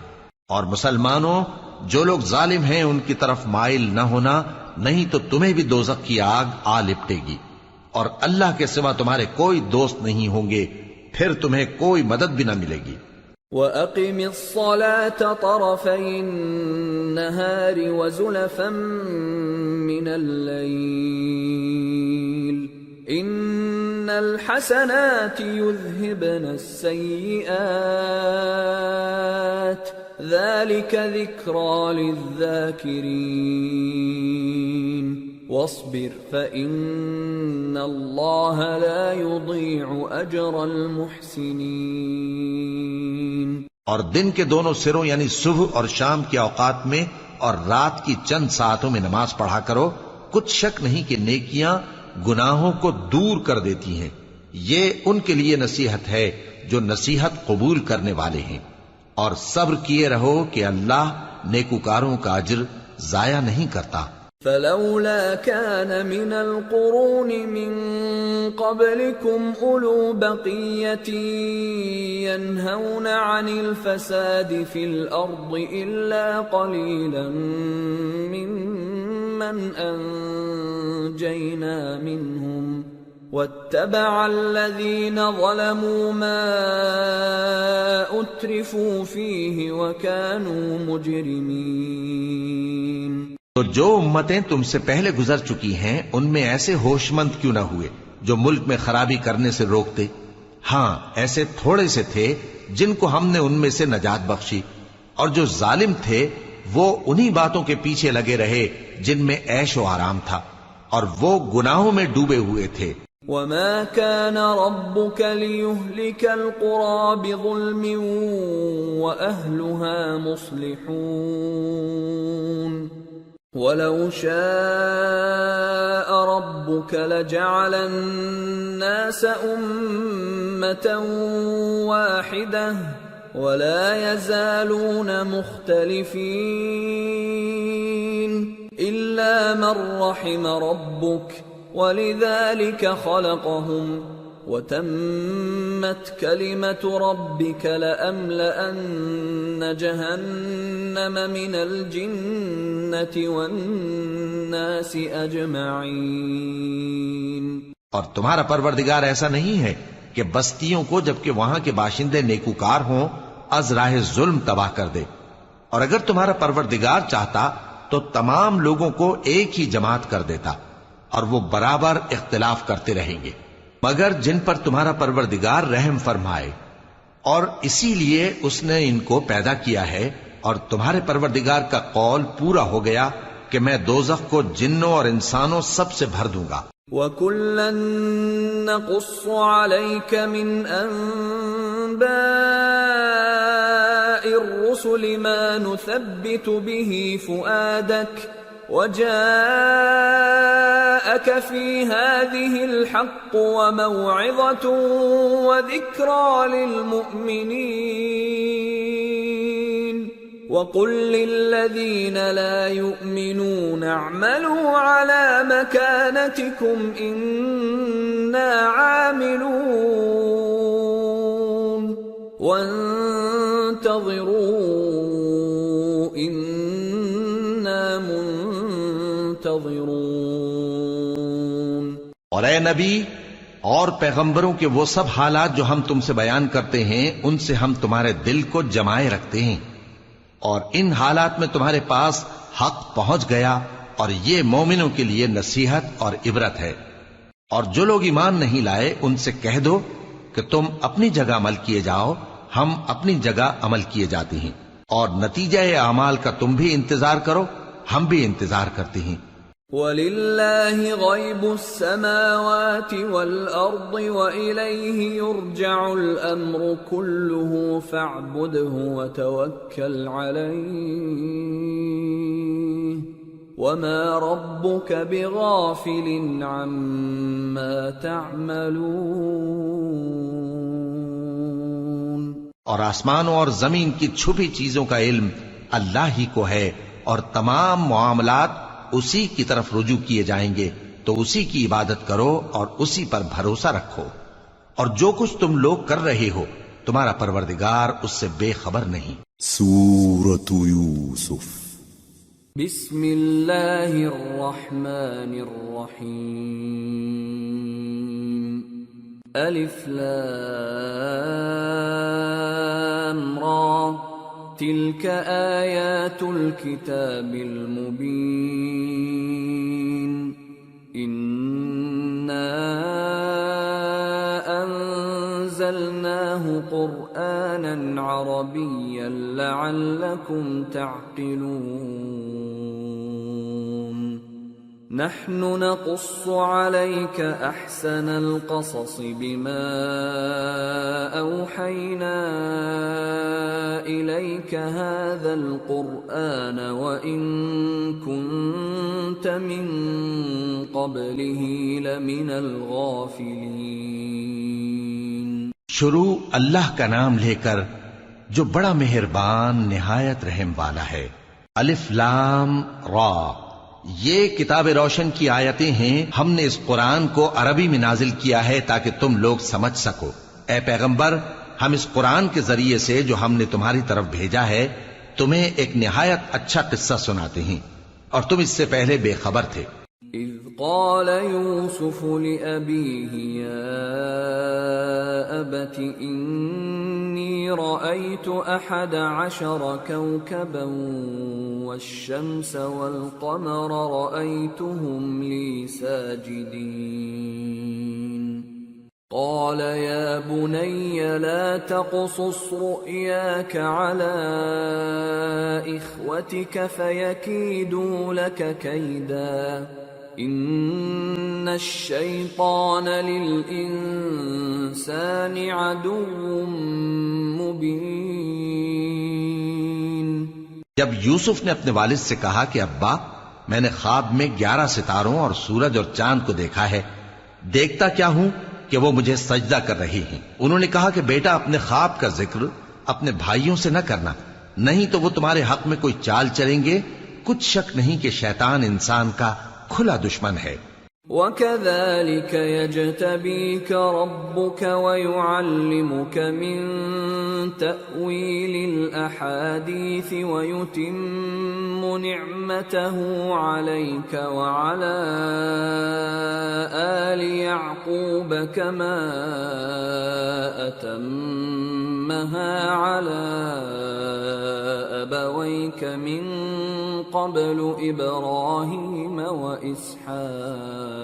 اور مسلمانوں جو لوگ ظالم ہیں ان کی طرف مائل نہ ہونا نہیں تو تمہیں بھی دوزخ کی آگ آ لپٹے گی اور اللہ کے سوا تمہارے کوئی دوست نہیں ہوں گے پھر تمہیں کوئی مدد بھی نہ ملے گی. وَأَقِمِ الصَّلَاةَ طَرَفَيِ النَّهَارِ وَزُلَفًا مِّنَ اللَّيْلِ إِنَّ الْحَسَنَاتِ يُذْهِبْنَ السَّيِّئَاتِ ذلك ذكرى للذاكرين واصبر فإن الله لا يضيع أجر المحسنين۔ اور دن کے دونوں سروں یعنی صبح اور شام کے اوقات میں اور رات کی چند ساعتوں میں نماز پڑھا کرو، کچھ شک نہیں کہ نیکیاں گناہوں کو دور کر دیتی ہیں۔ یہ ان کے لیے نصیحت ہے جو نصیحت قبول کرنے والے ہیں، اور صبر کیے رہو کہ اللہ نیکوکاروں کا اجر ضائع نہیں کرتا۔ فلولا كان من القرون من قبلكم أولو بقية ينهون عن الفساد في الأرض إلا قليلا ممن أنجينا منهم واتبع الذين ظلموا ما أترفوا فيه وكانوا مجرمين۔ تو جو امتیں تم سے پہلے گزر چکی ہیں ان میں ایسے ہوش مند کیوں نہ ہوئے جو ملک میں خرابی کرنے سے روکتے؟ ہاں ایسے تھوڑے سے تھے جن کو ہم نے ان میں سے نجات بخشی، اور جو ظالم تھے وہ انہی باتوں کے پیچھے لگے رہے جن میں عیش و آرام تھا، اور وہ گناہوں میں ڈوبے ہوئے تھے۔ وما كان ربك ليهلك القرى بظلم وأهلها مصلحون ولو شاء ربك لجعل الناس أمة واحدة ولا يزالون مختلفين إلا من رحم ربك ولذلك خلقهم وتمت كلمة ربك لأملأن جهنم من الجنة والناس أجمعين۔ اور تمہارا پروردگار ایسا نہیں ہے کہ بستیوں کو جبکہ وہاں کے باشندے نیکوکار ہوں از راہ ظلم تباہ کر دے، اور اگر تمہارا پروردگار چاہتا تو تمام لوگوں کو ایک ہی جماعت کر دیتا، اور وہ برابر اختلاف کرتے رہیں گے، مگر جن پر تمہارا پروردگار رحم فرمائے، اور اسی لیے اس نے ان کو پیدا کیا ہے۔ اور تمہارے پروردگار کا قول پورا ہو گیا کہ میں دوزخ کو جنوں اور انسانوں سب سے بھر دوں گا۔ وَكُلًّا نَّقُصُّ عَلَيْكَ مِنْ أَنبَاءِ الرُّسُلِ مَا نُثَبِّتُ بِهِ فُؤَادَكَ وَجَاءَكَ فِي هَٰذِهِ الْحَقُّ وَمَوْعِظَةٌ وَذِكْرَىٰ لِلْمُؤْمِنِينَ وَقُل لِّلَّذِينَ لَا يُؤْمِنُونَ اعْمَلُوا عَلَىٰ مَكَانَتِكُمْ إِنَّا عَامِلُونَ وَانتَظِرُوا إِنَّا مُنتَظِرُونَ۔ اور اے نبی اور پیغمبروں کے وہ سب حالات جو ہم تم سے بیان کرتے ہیں ان سے ہم تمہارے دل کو جمائے رکھتے ہیں، اور ان حالات میں تمہارے پاس حق پہنچ گیا، اور یہ مومنوں کے لیے نصیحت اور عبرت ہے۔ اور جو لوگ ایمان نہیں لائے ان سے کہہ دو کہ تم اپنی جگہ عمل کیے جاؤ، ہم اپنی جگہ عمل کیے جاتے ہیں، اور نتیجہ اعمال کا تم بھی انتظار کرو، ہم بھی انتظار کرتے ہیں۔ وَلِلَّهِ غَيْبُ السَّمَاوَاتِ وَالْأَرْضِ وَإِلَيْهِ يُرْجَعُ الْأَمْرُ كُلُّهُ فَاعْبُدْهُ وَتَوَكَّلْ عَلَيْهِ وَمَا رَبُّكَ بِغَافِلٍ عَمَّا تَعْمَلُونَ۔ اور آسمانوں اور زمین کی چھپی چیزوں کا علم اللہ ہی کو ہے، اور تمام معاملات اسی کی طرف رجوع کیے جائیں گے، تو اسی کی عبادت کرو اور اسی پر بھروسہ رکھو، اور جو کچھ تم لوگ کر رہے ہو تمہارا پروردگار اس سے بے خبر نہیں۔ سورة یوسف بسم اللہ الرحمن الرحیم الف لام را تلك آیات الكتاب المبین انا انزلناه قرآنا عربيا لعلكم تعقلون نحن نقص عليك أحسن القصص بما أوحينا إليك هذا القرآن وإن كنت من قبله لمن الغافلين. شروع اللہ کا نام لے کر جو بڑا مہربان نہایت رحم والا ہے. الف لام را، یہ کتاب روشن کی آیتیں ہیں. ہم نے اس قرآن کو عربی میں نازل کیا ہے تاکہ تم لوگ سمجھ سکو. اے پیغمبر، ہم اس قرآن کے ذریعے سے جو ہم نے تمہاری طرف بھیجا ہے تمہیں ایک نہایت اچھا قصہ سناتے ہیں اور تم اس سے پہلے بے خبر تھے. اذ قال يوسف لأبيه يا أبت إني رأيت 11 كوكبا والشمس والقمر رأيتهم لي ساجدين قال يا بني لا تقصص رؤياك على إخوتك فيكيدوا لك كيدا إن الشيطان للإنسان عدو مبين. جب یوسف نے اپنے والد سے کہا کہ ابا، میں نے خواب میں 11 ستاروں اور سورج اور چاند کو دیکھا ہے، دیکھتا کیا ہوں کہ وہ مجھے سجدہ کر رہی ہیں. انہوں نے کہا کہ بیٹا، اپنے خواب کا ذکر اپنے بھائیوں سے نہ کرنا، نہیں تو وہ تمہارے حق میں کوئی چال چلیں گے. کچھ شک نہیں کہ شیطان انسان کا کھلا دشمن ہے. وَكَذَلِكَ يَجْتَبِيكَ رَبُّكَ وَيُعَلِّمُكَ مِن تَأْوِيلِ الْأَحَادِيثِ وَيُتِمُّ نِعْمَتَهُ عَلَيْكَ وَعَلَى آلِ يَعْقُوبَ كَمَا أَتَمَّهَا عَلَى أَبَوَيْكَ مِن قبل إبراهيم وإسحاق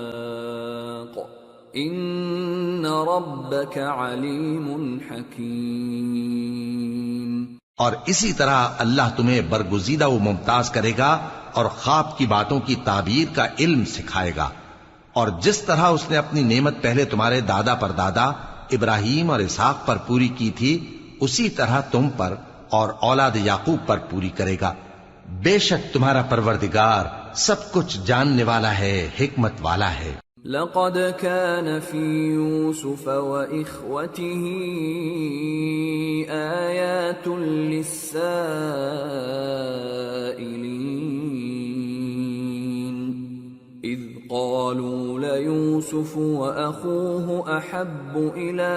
إن ربك عليم حكيم. اور اسی طرح اللہ تمہیں برگزیدہ و ممتاز کرے گا اور خواب کی باتوں کی تعبیر کا علم سکھائے گا. اور جس طرح اس نے اپنی نعمت پہلے تمہارے دادا پر دادا ابراہیم اور اسحاق پر پوری کی تھی، اسی طرح تم پر اور اولاد یعقوب پر پوری کرے گا. بے شک تمہارا پروردگار سب کچھ جاننے والا ہے، حکمت والا ہے. لقد كان في يوسف وإخوته آيات للسائلين إذ قالوا ليوسف وأخوه أحب إلى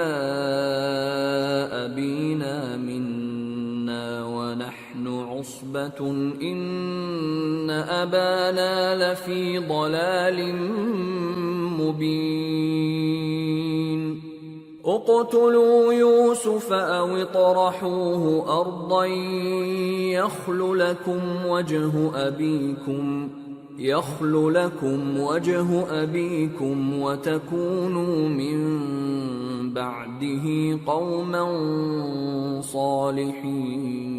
أبينا منا ونحن عصبة إن أبانا لفي ضلال مبين اقتلوا يوسف أو اطرحوه أرضا يخل لكم وجه أبيكم وتكونوا من بعده قوما صالحين.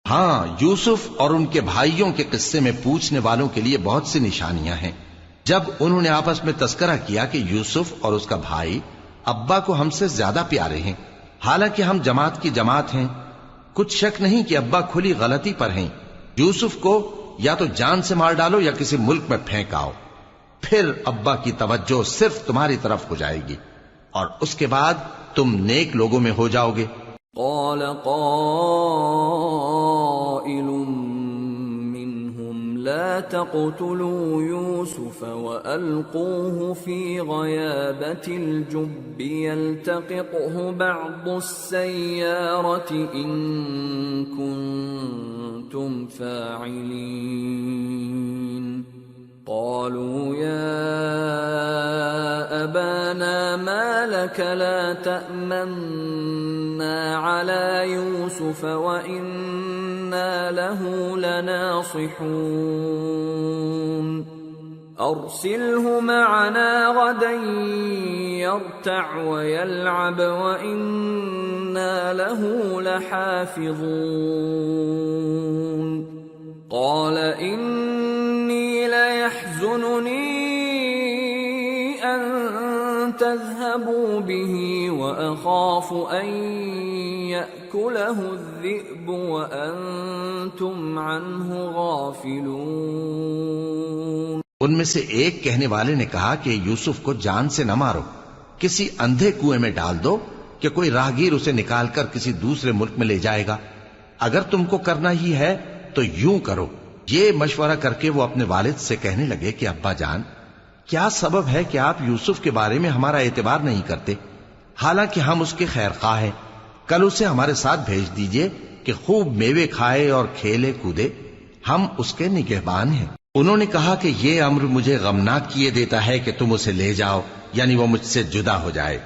ہاں، یوسف اور ان کے بھائیوں کے قصے میں پوچھنے والوں کے لیے بہت سی نشانیاں ہیں. جب انہوں نے آپس میں تذکرہ کیا کہ یوسف اور اس کا بھائی ابا کو ہم سے زیادہ پیارے ہیں، حالانکہ ہم جماعت کی جماعت ہیں، کچھ شک نہیں کہ ابا کھلی غلطی پر ہیں. یوسف کو یا تو جان سے مار ڈالو یا کسی ملک میں پھینک آؤ، پھر ابا کی توجہ صرف تمہاری طرف ہو جائے گی اور اس کے بعد تم نیک لوگوں میں ہو جاؤ گے. قال قائل منهم لا تقتلوا يوسف وألقوه في غيابة الجب يلتقطه بعض السيارة إن كنتم فاعلين. قالوا يا أبانا ما لك لا تأمنا على يوسف وإنا له لناصحون أرسله معنا غدا يرتع ويلعب وإنا وإنا له لحافظون قال إني ليحزنني أن تذهبوا به وأخاف أن يأكله الذئب وأنتم عنه غافلون۔ ان میں سے ایک کہنے والے نے کہا کہ یوسف کو جان سے نہ مارو، کسی اندھے کنویں میں ڈال دو کہ کوئی راہگیر اسے نکال کر کسی دوسرے ملک میں لے جائے گا۔ اگر تم کو کرنا ہی ہے تو یوں کرو۔ یہ مشورہ کر کے وہ اپنے والد سے کہنے لگے کہ ابا جان، کیا سبب ہے کہ آپ یوسف کے بارے میں ہمارا اعتبار نہیں کرتے؟ حالانکہ ہم اس کے خیر خواہ ہیں۔ کل اسے ہمارے ساتھ بھیج دیجئے کہ خوب میوے کھائے اور کھیلے کودے، ہم اس کے نگہبان ہیں۔ انہوں نے کہا کہ یہ امر مجھے غمناک کیے دیتا ہے کہ تم اسے لے جاؤ، یعنی وہ مجھ سے جدا ہو جائے،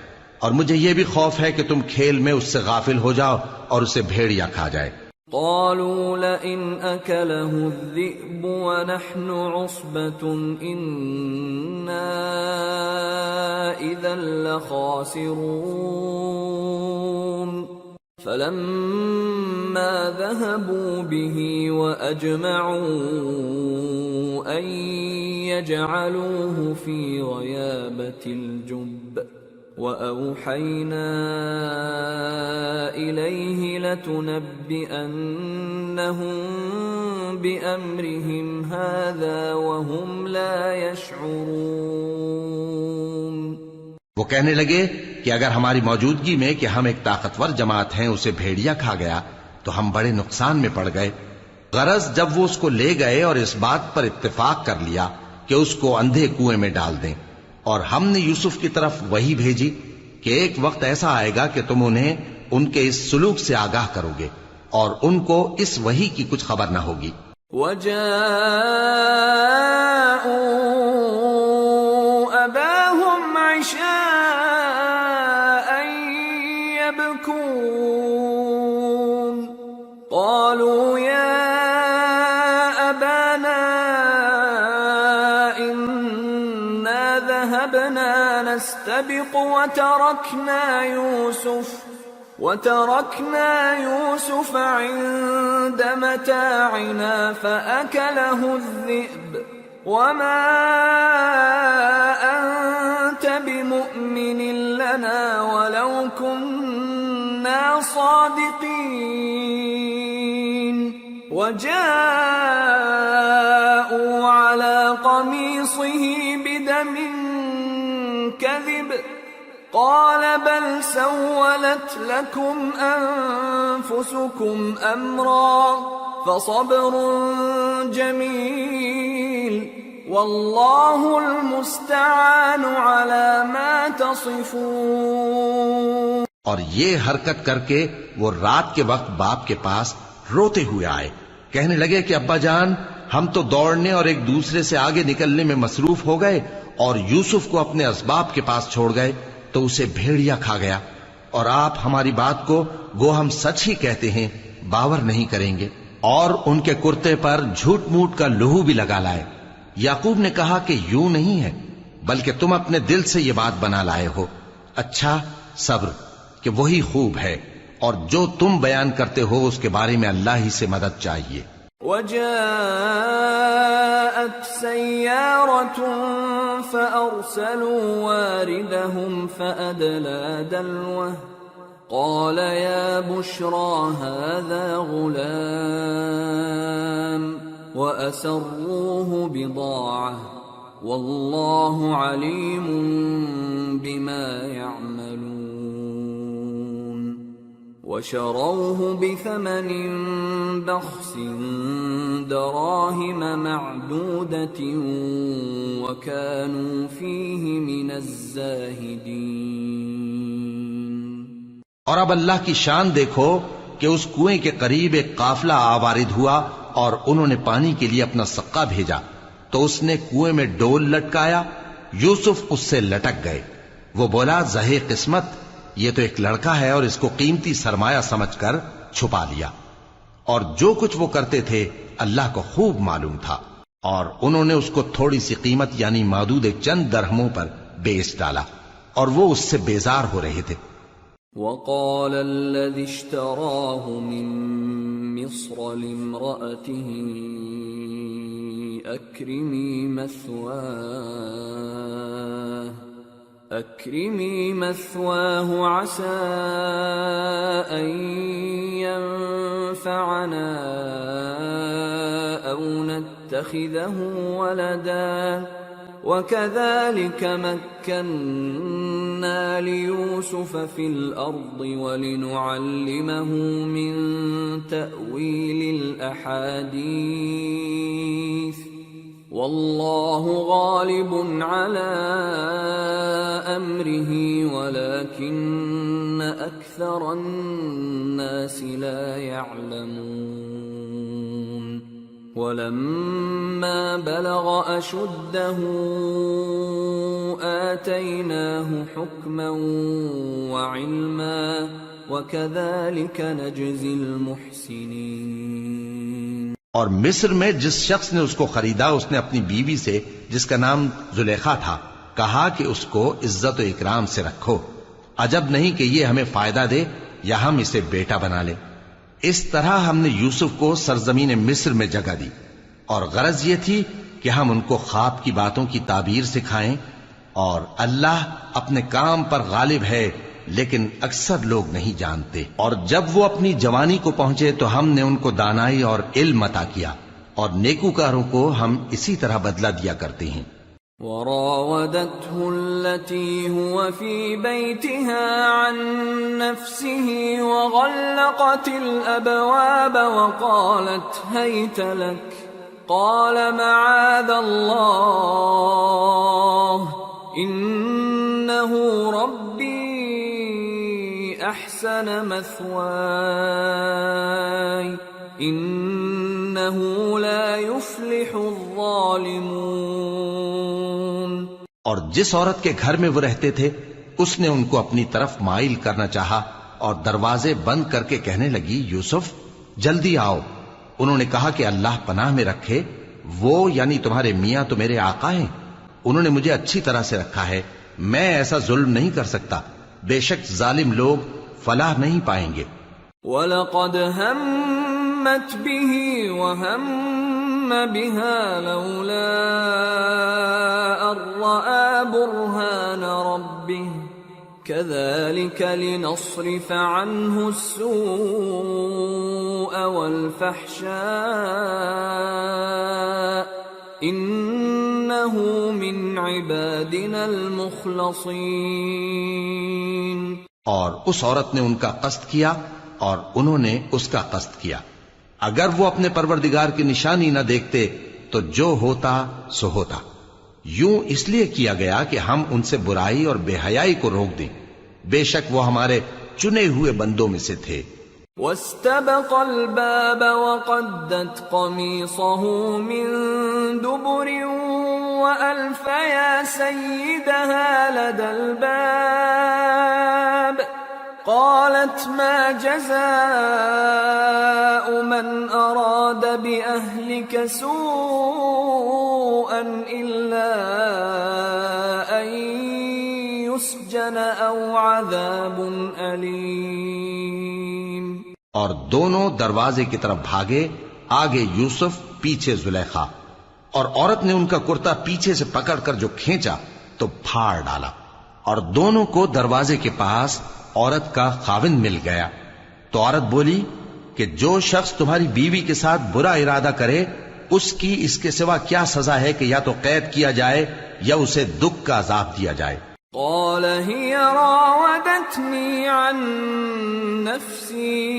اور مجھے یہ بھی خوف ہے کہ تم کھیل میں اس سے غافل ہو جاؤ اور اسے بھیڑیا کھا جائے۔ قالوا لئن أكله الذئب ونحن عصبة إنا إذا لخاسرون فلما ذهبوا به وأجمعوا أن يجعلوه في غيابة الجب وأوحينا إليه لتنبئنهم بأمرهم هذا وهم لا يشعرون۔ وہ کہنے لگے کہ اگر ہماری موجودگی میں کہ ہم ایک طاقتور جماعت ہیں اسے بھیڑیا کھا گیا تو ہم بڑے نقصان میں پڑ گئے۔ غرض جب وہ اس کو لے گئے اور اس بات پر اتفاق کر لیا کہ اس کو اندھے کنویں میں ڈال دیں، اور ہم نے یوسف کی طرف وحی بھیجی کہ ایک وقت ایسا آئے گا کہ تم انہیں ان کے اس سلوک سے آگاہ کرو گے اور ان کو اس وحی کی کچھ خبر نہ ہوگی۔ وَجَاءُوا أَبَاهُمْ عِشَاءً يَبْكُونَ قَالُوا يَا أَبَانَا إِنَّا ذَهَبْنَا نَسْتَبِقُ وتركنا يوسف عند متاعنا فأكله الذئب وما أنت بمؤمن لنا ولو كنا صادقين وجاءوا على قميصه بدم كذب قال بل سولت لكم أنفسكم أمرا فصبر جميل والله المستعان على ما تصفون۔ اور یہ حرکت کر کے وہ رات کے وقت باپ کے پاس روتے ہوئے آئے، کہنے لگے کہ ابا جان، ہم تو دوڑنے اور ایک دوسرے سے آگے نکلنے میں مصروف ہو گئے اور یوسف کو اپنے اسباب کے پاس چھوڑ گئے تو اسے بھیڑیا کھا گیا، اور آپ ہماری بات کو گو ہم سچ ہی کہتے ہیں باور نہیں کریں گے، اور ان کے کرتے پر جھوٹ موٹ کا لہو بھی لگا لائے۔ یعقوب نے کہا کہ یوں نہیں ہے، بلکہ تم اپنے دل سے یہ بات بنا لائے ہو۔ اچھا، صبر کہ وہی خوب ہے، اور جو تم بیان کرتے ہو اس کے بارے میں اللہ ہی سے مدد چاہیے۔ وجاءت سيارة فأرسلوا واردهم فأدلى دلوه قال يا بشرى هذا غلام وأسروه بضاعة والله عليم بما يعملون وشروه بثمن بخس دراهم معدودة وكانوا فيه من الزاهدين۔ اور اب اللہ کی شان دیکھو کہ اس کنویں کے قریب ایک قافلہ آوارد ہوا اور انہوں نے پانی کے لیے اپنا سقا بھیجا تو اس نے کنویں میں ڈول لٹکایا، یوسف اس سے لٹک گئے۔ وہ بولا زہے قسمت، یہ تو ایک لڑکا ہے اور اس کو قیمتی سرمایہ سمجھ کر چھپا لیا۔ اور جو کچھ وہ کرتے تھے اللہ کو خوب معلوم تھا، اور انہوں نے اس کو تھوڑی سی قیمت یعنی معدود چند درہموں پر بیچ ڈالا، اور وہ اس سے بیزار ہو رہے تھے۔ وقال الذي اشتراه من مصر لامرأته أكرمي مثواه عسى أن ينفعنا أو نتخذه ولدا وكذلك مكنا ليوسف في الأرض ولنعلمه من تأويل الأحاديث والله غالب على أمره ولكن أكثر الناس لا يعلمون ولما بلغ أشده آتيناه حكما وعلما وكذلك نجزي المحسنين. اور مصر میں جس شخص نے اس کو خریدا اس نے اپنی بیوی سے جس کا نام زلیخا تھا کہا کہ اس کو عزت و اکرام سے رکھو، عجب نہیں کہ یہ ہمیں فائدہ دے یا ہم اسے بیٹا بنا لیں۔ اس طرح ہم نے یوسف کو سرزمین مصر میں جگہ دی اور غرض یہ تھی کہ ہم ان کو خواب کی باتوں کی تعبیر سکھائیں، اور اللہ اپنے کام پر غالب ہے لیکن اکثر لوگ نہیں جانتے۔ اور جب وہ اپنی جوانی کو پہنچے تو ہم نے ان کو دانائی اور علم عطا کیا، اور نیکوکاروں کو ہم اسی طرح بدلہ دیا کرتے ہیں۔ وراودته التي هو في بيتها عن نفسه وغلقت الأبواب وقالت هيت لك قال معاذ الله إنه ربي أحسن مثواي إنه لا يفلح الظالمون۔ اور جس عورت کے گھر میں وہ رہتے تھے اس نے ان کو اپنی طرف مائل کرنا چاہا اور دروازے بند کر کے کہنے لگی یوسف جلدی آؤ۔ انہوں نے کہا کہ اللہ پناہ میں رکھے، وہ یعنی تمہارے میاں تو میرے آقا ہیں، انہوں نے مجھے اچھی طرح سے رکھا ہے، میں ایسا ظلم نہیں کر سکتا، بے شک ظالم لوگ فلاح نہیں پائیں گے۔ وَلَقَدْ هَمَّتْ بِهِ وَهَمَّ بِهَا لَوْلَا أَن رَّأَىٰ بُرْهَانَ رَبِّهِ كَذَٰلِكَ لِنَصْرِفَ عَنْهُ السُّوءَ وَالْفَحْشَاءَ إِنَّهُ مِنْ عِبَادِنَا الْمُخْلَصِينَ۔ اور اس عورت نے ان کا قصد کیا اور انہوں نے اس کا قصد کیا، اگر وہ اپنے پروردگار کی نشانی نہ دیکھتے تو جو ہوتا سو ہوتا، یوں اس لیے کیا گیا کہ ہم ان سے برائی اور بے حیائی کو روک دیں، بے شک وہ ہمارے چنے ہوئے بندوں میں سے تھے۔ واستبق الباب وقدت قميصه من دبر وألف يا سيدها لدى الباب قالت ما جزاء من أراد بأهلك سوءا إلا أن يسجن أو عذاب أليم۔ اور دونوں دروازے کی طرف بھاگے، آگے یوسف پیچھے زلیخا، اور عورت نے ان کا کرتا پیچھے سے پکڑ کر جو کھینچا تو پھاڑ ڈالا، اور دونوں کو دروازے کے پاس عورت کا خاوند مل گیا۔ تو عورت بولی کہ جو شخص تمہاری بیوی کے ساتھ برا ارادہ کرے اس کی اس کے سوا کیا سزا ہے کہ یا تو قید کیا جائے یا اسے دکھ کا عذاب دیا جائے۔ قال هي راودتني عن نفسي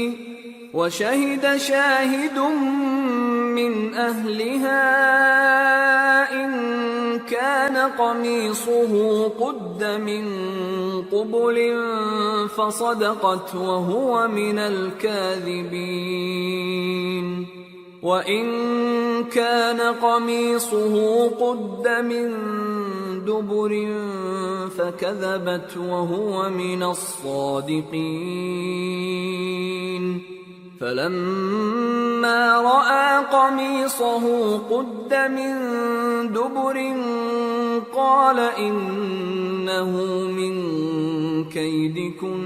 وشهد شاهد من أهلها إن كان قميصه قد من قبل فصدقت وهو من الكاذبين وإن كان قميصه قد من دبر فكذبت وهو من الصادقين فلما رأى قميصه قد من دبر قال إنه من كيدكن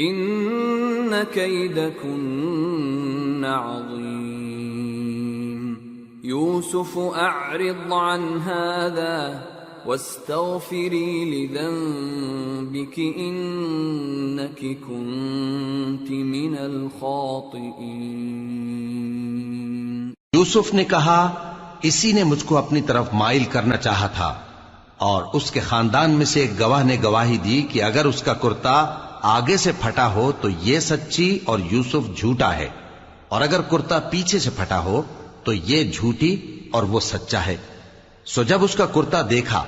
إن كيدكن عظيم يوسف أعرض عن هذا واستغفري لذنبك إنك كنت من الخاطئين۔ یوسف نے کہا اسی نے مجھ کو اپنی طرف مائل کرنا چاہا تھا، اور اس کے خاندان میں سے ایک گواہ نے گواہی دی کہ اگر اس کا کرتا آگے سے پھٹا ہو تو یہ سچی اور یوسف جھوٹا ہے، اور اگر کرتا پیچھے سے پھٹا ہو تو یہ جھوٹی اور وہ سچا ہے۔ سو جب اس کا کرتا دیکھا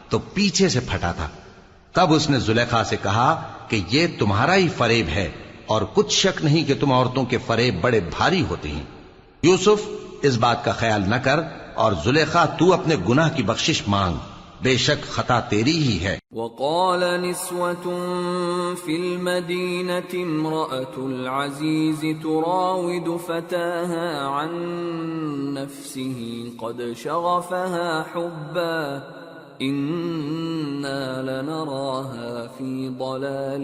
تو پیچھے سے پھٹا تھا، تب اس نے زلیخا سے کہا کہ یہ تمہارا ہی فریب ہے، اور کچھ شک نہیں کہ تم عورتوں کے فریب بڑے بھاری ہوتے ہیں۔ یوسف اس بات کا خیال نہ کر، اور زلیخا تو اپنے گناہ کی بخشش مانگ، بے شک خطا تیری ہی ہے۔ وقال نسوة في المدينة امرأة العزيز تراود فتاها عن نفسه قد شغفها حبا إنا لنراها في ضلال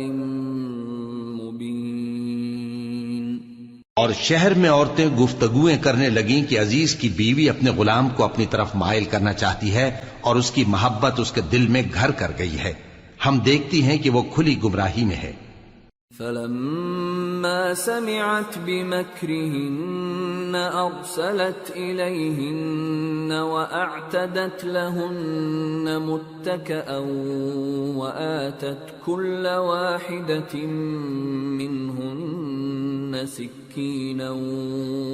مبين۔ اور شہر میں عورتیں گفتگویں کرنے لگیں کہ عزیز کی بیوی اپنے غلام کو اپنی طرف مائل کرنا چاہتی ہے، اور اس کی محبت اس کے دل میں گھر کر گئی ہے، ہم دیکھتی ہیں کہ وہ کھلی گمراہی میں ہے۔ فلما سمعت بمكرهن أرسلت إليهن وأعتدت لهن متكئا وآتت كل واحدة منهن سكينا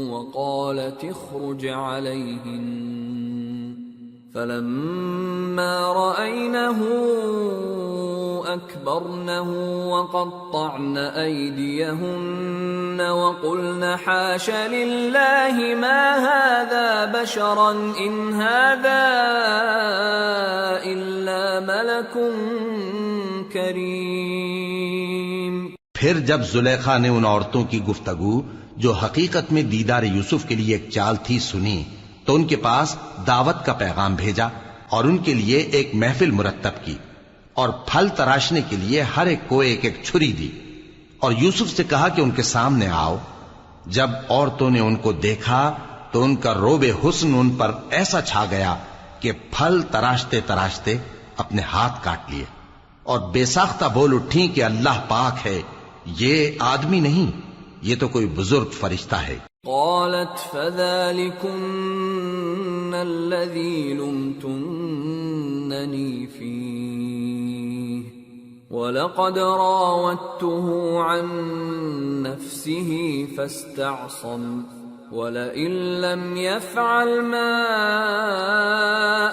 وقالت اخرج عليهن فلما رأينه أكبرنه وقطعن أيديهن وقلن حاش لله ما هذا بشرا إن هذا إلا ملك كريم۔ پھر جب زلیخا نے ان عورتوں کی گفتگو جو حقیقت میں دیدار یوسف کے لیے ایک چال تھی سنی، تو ان کے پاس دعوت کا پیغام بھیجا اور ان کے لیے ایک محفل مرتب کی، اور پھل تراشنے کے لیے ہر ایک کو ایک ایک چھری دی، اور یوسف سے کہا کہ ان کے سامنے آؤ۔ جب عورتوں نے ان کو دیکھا تو ان کا روب حسن ان پر ایسا چھا گیا کہ پھل تراشتے تراشتے اپنے ہاتھ کاٹ لیے، اور بے ساختہ بول اٹھیں کہ اللہ پاک ہے، یہ آدمی نہیں، یہ تو کوئی بزرگ فرشتہ ہے۔ قالت فذلكن الذي لمتنني فيه ولقد راودته عن نفسه فاستعصم ولئن لم يفعل ما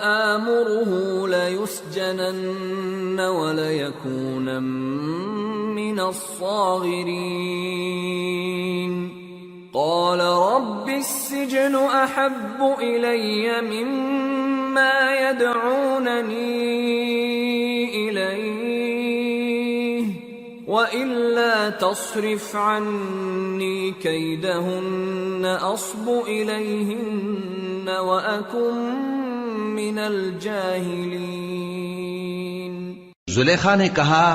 آمره ليسجنن وليكون من الصاغرين۔ قال رب السجن أحب إلي مما يدعونني إليه وإلا تصرف عني كيدهن أصب إليهن وأكن من الجاهلين۔ زلیخا نے کہا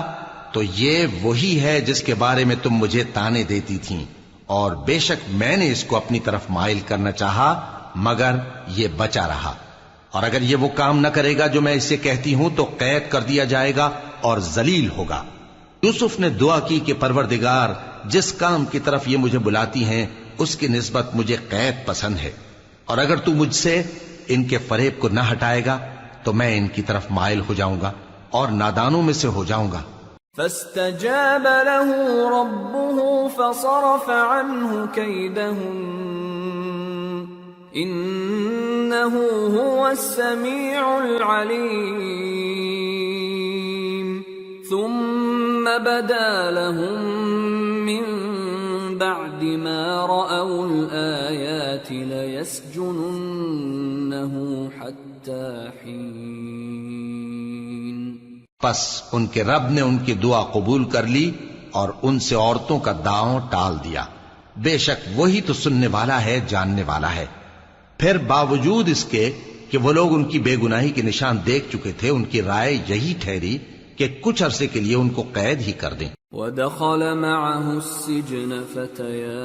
تو یہ وہی ہے جس کے بارے میں تم مجھے تانے دیتی تھیں، اور بے شک میں نے اس کو اپنی طرف مائل کرنا چاہا مگر یہ بچا رہا، اور اگر یہ وہ کام نہ کرے گا جو میں اسے کہتی ہوں تو قید کر دیا جائے گا اور ذلیل ہوگا۔ یوسف نے دعا کی کہ پروردگار جس کام کی طرف یہ مجھے بلاتی ہیں اس کی نسبت مجھے قید پسند ہے، اور اگر تو مجھ سے ان کے فریب کو نہ ہٹائے گا تو میں ان کی طرف مائل ہو جاؤں گا اور نادانوں میں سے ہو جاؤں گا۔ فاستجاب له ربه فصرف عنه كيدهن إنه هو السميع العليم۔ ثم بدا لهم من بعد ما رأوا الآيات ليسجننه حتى حين۔ پس ان کے رب نے ان کی دعا قبول کر لی اور ان سے عورتوں کا داؤں ٹال دیا، بے شک وہی تو سننے والا ہے، جاننے والا ہے۔ پھر باوجود اس کے کہ وہ لوگ ان کی بے گناہی کے نشان دیکھ چکے تھے، ان کی رائے یہی ٹھہری کہ کچھ عرصے کے لیے ان کو قید ہی کر دیں۔ ودخل معه السجن فتيان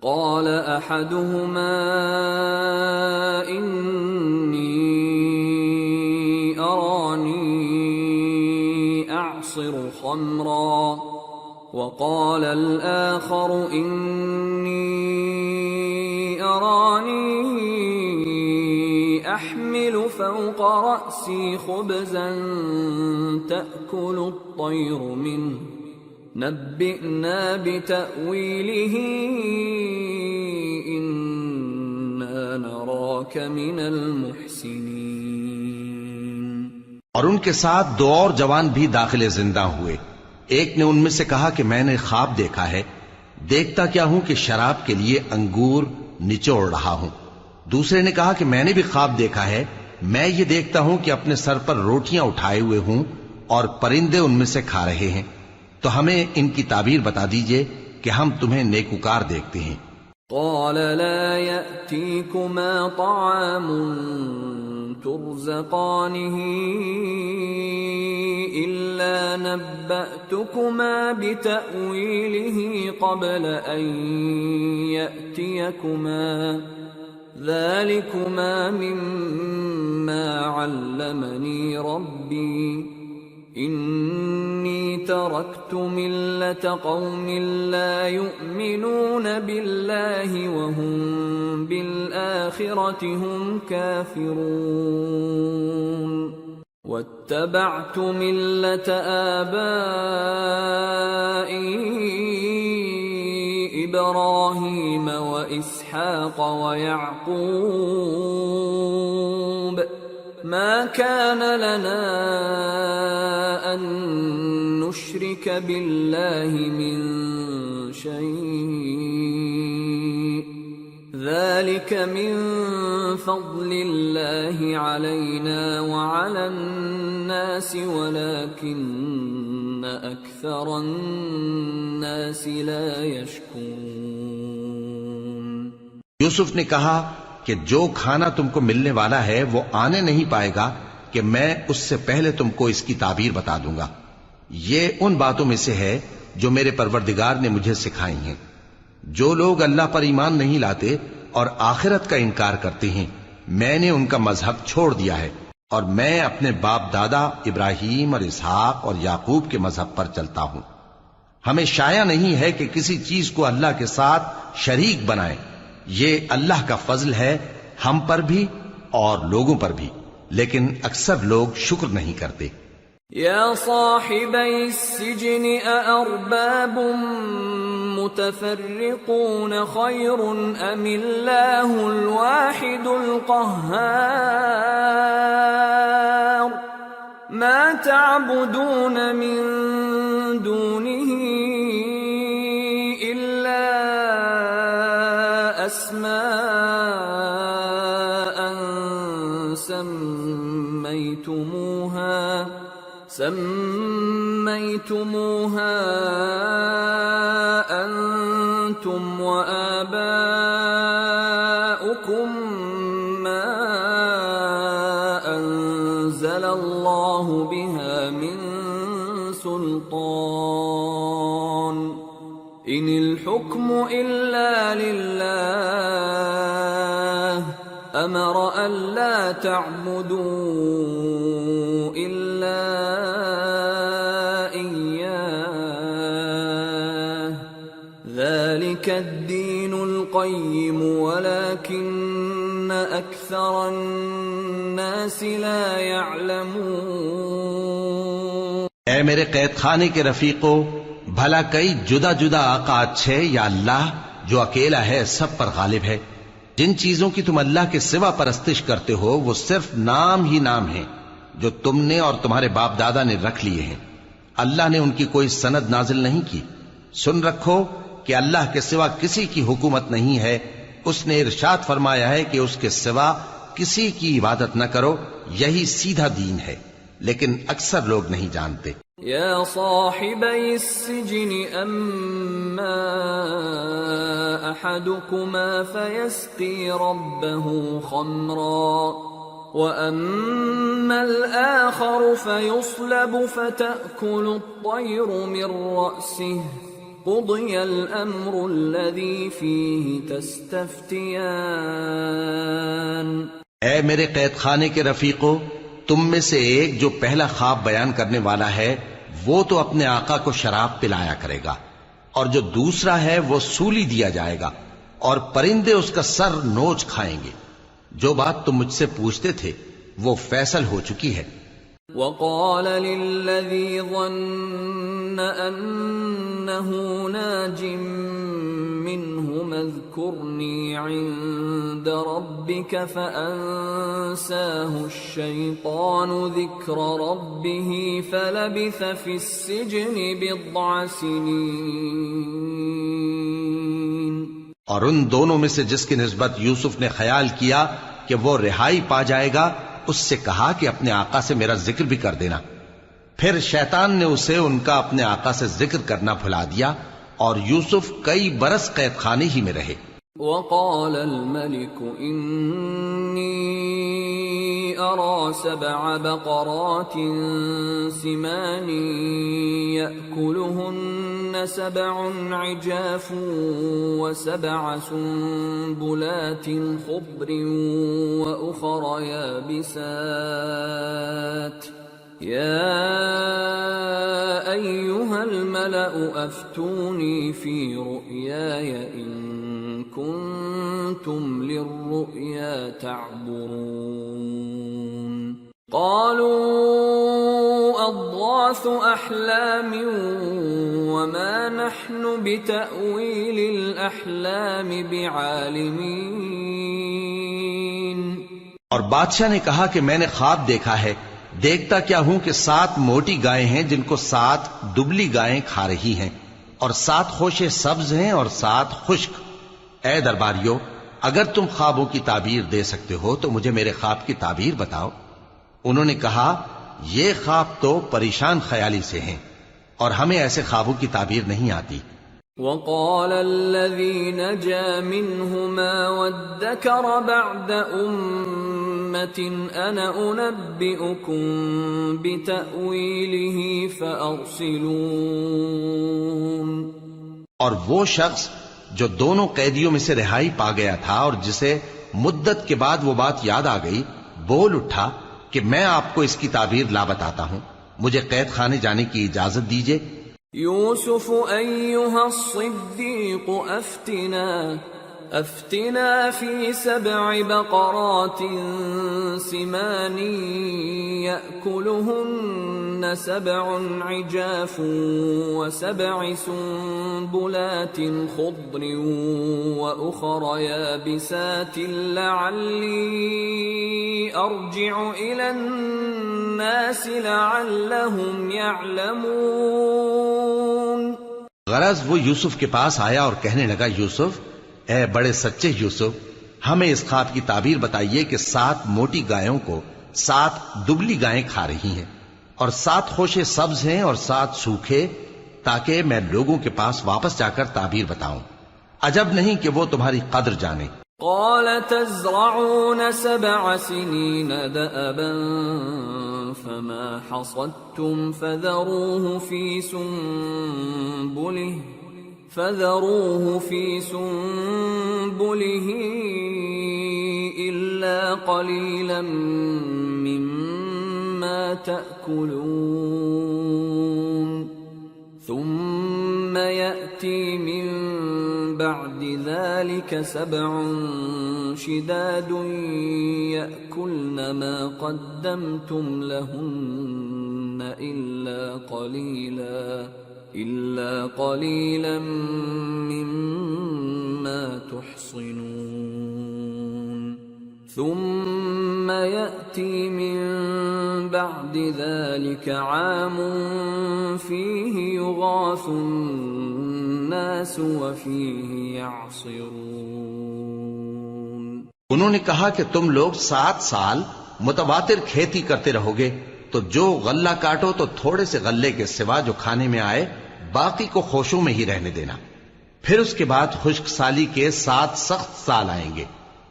قال أحدهما إني أراني أعصر خمرا وقال الآخر إني أراني أحمل فوق رأسي خبزا تأكل الطير منه نبئنا بتأويله إنا نراك من المحسنين۔ اور ان کے ساتھ دو اور جوان بھی داخل زندہ ہوئے۔ ایک نے ان میں سے کہا کہ میں نے خواب دیکھا ہے، دیکھتا کیا ہوں کہ شراب کے لیے انگور نچوڑ رہا ہوں۔ دوسرے نے کہا کہ میں نے بھی خواب دیکھا ہے، میں یہ دیکھتا ہوں کہ اپنے سر پر روٹیاں اٹھائے ہوئے ہوں اور پرندے ان میں سے کھا رہے ہیں، تو ہمیں ان کی تعبیر بتا دیجئے کہ ہم تمہیں نیکوکار دیکھتے ہیں۔ قال لا يأتيكما طعام ترزقانه إلا نبأتكما بتأويله قبل أن يأتيكما ذلكما مما علمني ربي إني تركت ملة قوم لا يؤمنون بالله وهم بالآخرة هم كافرون واتبعت ملة آبائي إبراهيم وإسحاق ويعقوب ما كان لنا أن نشرك بالله من شيء ذلك من فضل الله علينا وعلى الناس ولكن أكثر الناس لا يشكرون۔ یوسف نے کہا کہ جو کھانا تم کو ملنے والا ہے وہ آنے نہیں پائے گا کہ میں اس سے پہلے تم کو اس کی تعبیر بتا دوں گا۔ یہ ان باتوں میں سے ہے جو میرے پروردگار نے مجھے سکھائی ہیں۔ جو لوگ اللہ پر ایمان نہیں لاتے اور آخرت کا انکار کرتے ہیں، میں نے ان کا مذہب چھوڑ دیا ہے اور میں اپنے باپ دادا ابراہیم اور اسحاق اور یعقوب کے مذہب پر چلتا ہوں۔ ہمیں شایع نہیں ہے کہ کسی چیز کو اللہ کے ساتھ شریک بنائیں۔ یہ اللہ کا فضل ہے ہم پر بھی اور لوگوں پر بھی، لیکن اکثر لوگ شکر نہیں کرتے۔ یا صاحبی السجن أأرباب متفرقون خیر ام اللہ الواحد القہار ما تعبدون من دونه إلا أسماء سميتموها أنتم وآباؤكم ما أنزل الله بها من سلطان إن الحكم إلا لله أمر ألا تعبدوا إلا إياه ذلك الدين القيم ولكن أكثر الناس لا يعلمون۔ اے میرے قید خانے کے رفیقو، بھلا کئی جدا جدا آقا اچھے یا اللہ جو اکیلا ہے سب پر غالب ہے؟ جن چیزوں کی تم اللہ کے سوا پرستش کرتے ہو وہ صرف نام ہی نام ہیں جو تم نے اور تمہارے باپ دادا نے رکھ لیے ہیں۔ اللہ نے ان کی کوئی سند نازل نہیں کی۔ سن رکھو کہ اللہ کے سوا کسی کی حکومت نہیں ہے۔ اس نے ارشاد فرمایا ہے کہ اس کے سوا کسی کی عبادت نہ کرو، یہی سیدھا دین ہے، لیکن اکثر لوگ نہیں جانتے۔ یا صاحبی السجن اما احدكما فيسقي ربه خمرا وَأَمَّا الْآخَرُ فَيُصْلَبُ فَتَأْكُلُ الطَّيْرُ مِنْ رَأْسِهِ قُضِيَ الْأَمْرُ الَّذِي فِيهِ تَسْتَفْتِيَانِ۔ اے میرے قید خانے کے رفیقو، تم میں سے ایک جو پہلا خواب بیان کرنے والا ہے وہ تو اپنے آقا کو شراب پلایا کرے گا، اور جو دوسرا ہے وہ سولی دیا جائے گا، اور پرندے اس کا سر نوچ کھائیں گے۔ جو بات تم مجھ سے پوچھتے تھے وہ فیصل ہو چکی ہے۔ وَقَالَ لِلَّذِي ظَنَّ أَنَّهُ نَاجٍ مِّنْهُمَ اذْكُرْنِي عِندَ رَبِّكَ فَأَنسَاهُ الشَّيْطَانُ ذِكْرَ رَبِّهِ فَلَبِثَ فِي السِّجْنِ بِضْعَ سِنِينَ۔ اور ان دونوں میں سے جس کی نسبت یوسف نے خیال کیا کہ وہ رہائی پا جائے گا، اس سے کہا کہ اپنے آقا سے میرا ذکر بھی کر دینا۔ پھر شیطان نے اسے ان کا اپنے آقا سے ذکر کرنا بھلا دیا، اور یوسف کئی برس قید خانے ہی میں رہے۔ وَقَالَ الْمَلِكُ إِنِّي أَرَى 7 بَقَرَاتٍ سِمَانٍ يَأْكُلُهُنَّ 7 عِجَافٌ و7 سُنبُلَاتٍ خُضْرٍ وَأُخَرَ يَابِسَاتٍ يَا أَيُّهَا الْمَلَأُ أَفْتُونِي فِي رُؤْيَايَ إِن كُنتُمْ لِلرُّؤْيَا تَعْبُرُونَ قَالُوا أَضْغَاثُ أَحْلَامٍ وَمَا نَحْنُ بِتَأْوِيلِ الْأَحْلَامِ بِعَالِمِينَ۔ اور بادشاہ نے کہا کہ میں نے خواب دیکھا ہے، دیکھتا کیا ہوں کہ 7 موٹی گائیں ہیں جن کو 7 دبلی گائیں کھا رہی ہیں، اور 7 خوشے سبز ہیں اور 7 خشک۔ اے درباریو، اگر تم خوابوں کی تعبیر دے سکتے ہو تو مجھے میرے خواب کی تعبیر بتاؤ۔ انہوں نے کہا یہ خواب تو پریشان خیالی سے ہیں، اور ہمیں ایسے خوابوں کی تعبیر نہیں آتی۔ وَقَالَ الَّذِي نَجَا مِنْهُمَا وَادَّكَرَ بَعْدَ أُمَّةٍ أَنَا أُنَبِّئُكُم بِتَأْوِيلِهِ فَأَرْسِلُونَ۔ اور وہ شخص جو دونوں قیدیوں میں سے رہائی پا گیا تھا اور جسے مدت کے بعد وہ بات یاد آ گئی، بول اٹھا کہ میں آپ کو اس کی تعبیر لا بتاتا ہوں، مجھے قید خانے جانے کی اجازت دیجیے۔ یوسف ایھا الصدیق افتنا فی 7 بقرات سمان یأکلہن 7 عجاف و7 سنبلات خضر وأخر یابسات لعلی ارجع الی الناس لعلہم یعلمون۔ غرض وہ یوسف کے پاس آیا اور کہنے لگا، یوسف، اے بڑے سچے یوسف، ہمیں اس خواب کی تعبیر بتائیے کہ 7 موٹی گایوں کو 7 دبلی گائیں کھا رہی ہیں، اور 7 خوشے سبز ہیں اور 7 سوکھے، تاکہ میں لوگوں کے پاس واپس جا کر تعبیر بتاؤں۔ عجب نہیں کہ وہ تمہاری قدر جانے۔ قال تزرعون 7 سنين دأبا فما حصدتم فذروه في سنبله إلا قليلا مما تأكلون ثم يأتي من بعد ذلك 7 شداد يأكلن ما قدمتم لهن إلا قليلا مما تحصنون ثم يأتي من بعد ذلك عام فيه يغاث الناس وفيه يعصرون۔ انہوں نے کہا کہ تم لوگ 7 سال متواتر کھیتی کرتے رہو گے، تو جو غلہ کاٹو تو تھوڑے سے غلے کے سوا جو کھانے میں آئے باقی کو خوشوں میں ہی رہنے دینا۔ پھر اس کے بعد خشک سالی کے 7 سخت سال آئیں گے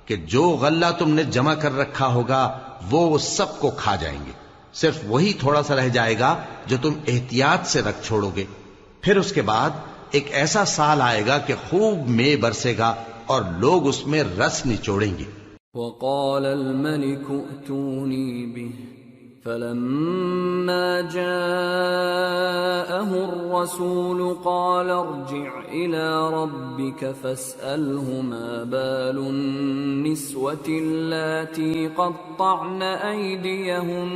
کہ جو غلہ تم نے جمع کر رکھا ہوگا وہ سب کو کھا جائیں گے، صرف وہی تھوڑا سا رہ جائے گا جو تم احتیاط سے رکھ چھوڑو گے۔ پھر اس کے بعد ایک ایسا سال آئے گا کہ خوب مے برسے گا اور لوگ اس میں رس نچوڑیں گے۔ وقال الملك ائتوني به فلما جاءه الرسول قال ارجع إلى ربك فاسأله ما بال النسوة اللاتي قطعن أيديهن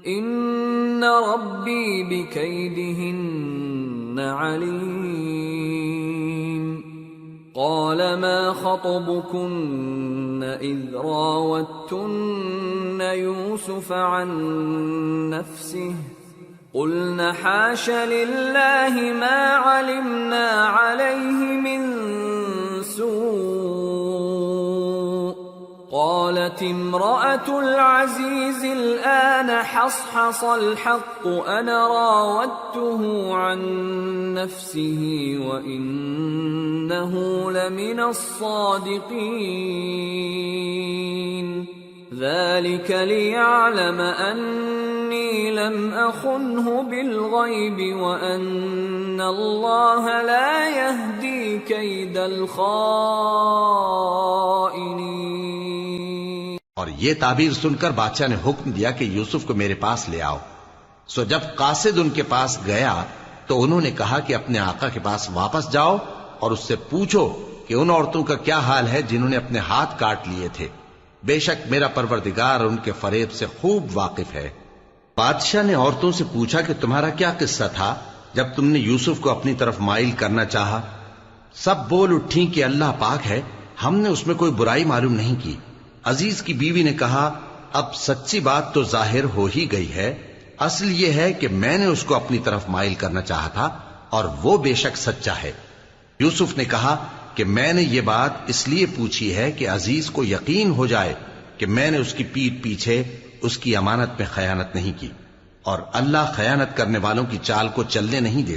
إن ربي بكيدهن عليم قال ما خطبكن إذ راوتن يوسف عن نفسه قلن حاش لله ما علمنا عليه من سوء قالت امرأة العزيز الآن حصحص الحق أنا راودته عن نفسه وإنه لمن الصادقين ذلك ليعلم أني لم أخنه بالغيب وأن الله لا يهدي كيد الخائنين۔ اور یہ تعبیر سن کر بادشاہ نے حکم دیا کہ یوسف کو میرے پاس لے آؤ۔ سو جب قاصد ان کے پاس گیا تو انہوں نے کہا کہ اپنے آقا کے پاس واپس جاؤ اور اس سے پوچھو کہ ان عورتوں کا کیا حال ہے جنہوں نے اپنے ہاتھ کاٹ لیے تھے، بے شک میرا پروردگار ان کے فریب سے خوب واقف ہے۔ بادشاہ نے عورتوں سے پوچھا کہ تمہارا کیا قصہ تھا جب تم نے یوسف کو اپنی طرف مائل کرنا چاہا؟ سب بول اٹھیں کہ اللہ پاک ہے، ہم نے اس میں کوئی برائی معلوم نہیں کی۔ عزیز کی بیوی نے کہا اب سچی بات تو ظاہر ہو ہی گئی ہے، اصل یہ ہے کہ میں نے اس کو اپنی طرف مائل کرنا چاہا تھا اور وہ بے شک سچا ہے۔ یوسف نے کہا کہ میں نے یہ بات اس لیے پوچھی ہے کہ عزیز کو یقین ہو جائے کہ میں نے اس کی پیٹھ پیچھے اس کی امانت میں خیانت نہیں کی، اور اللہ خیانت کرنے والوں کی چال کو چلنے نہیں دیتا۔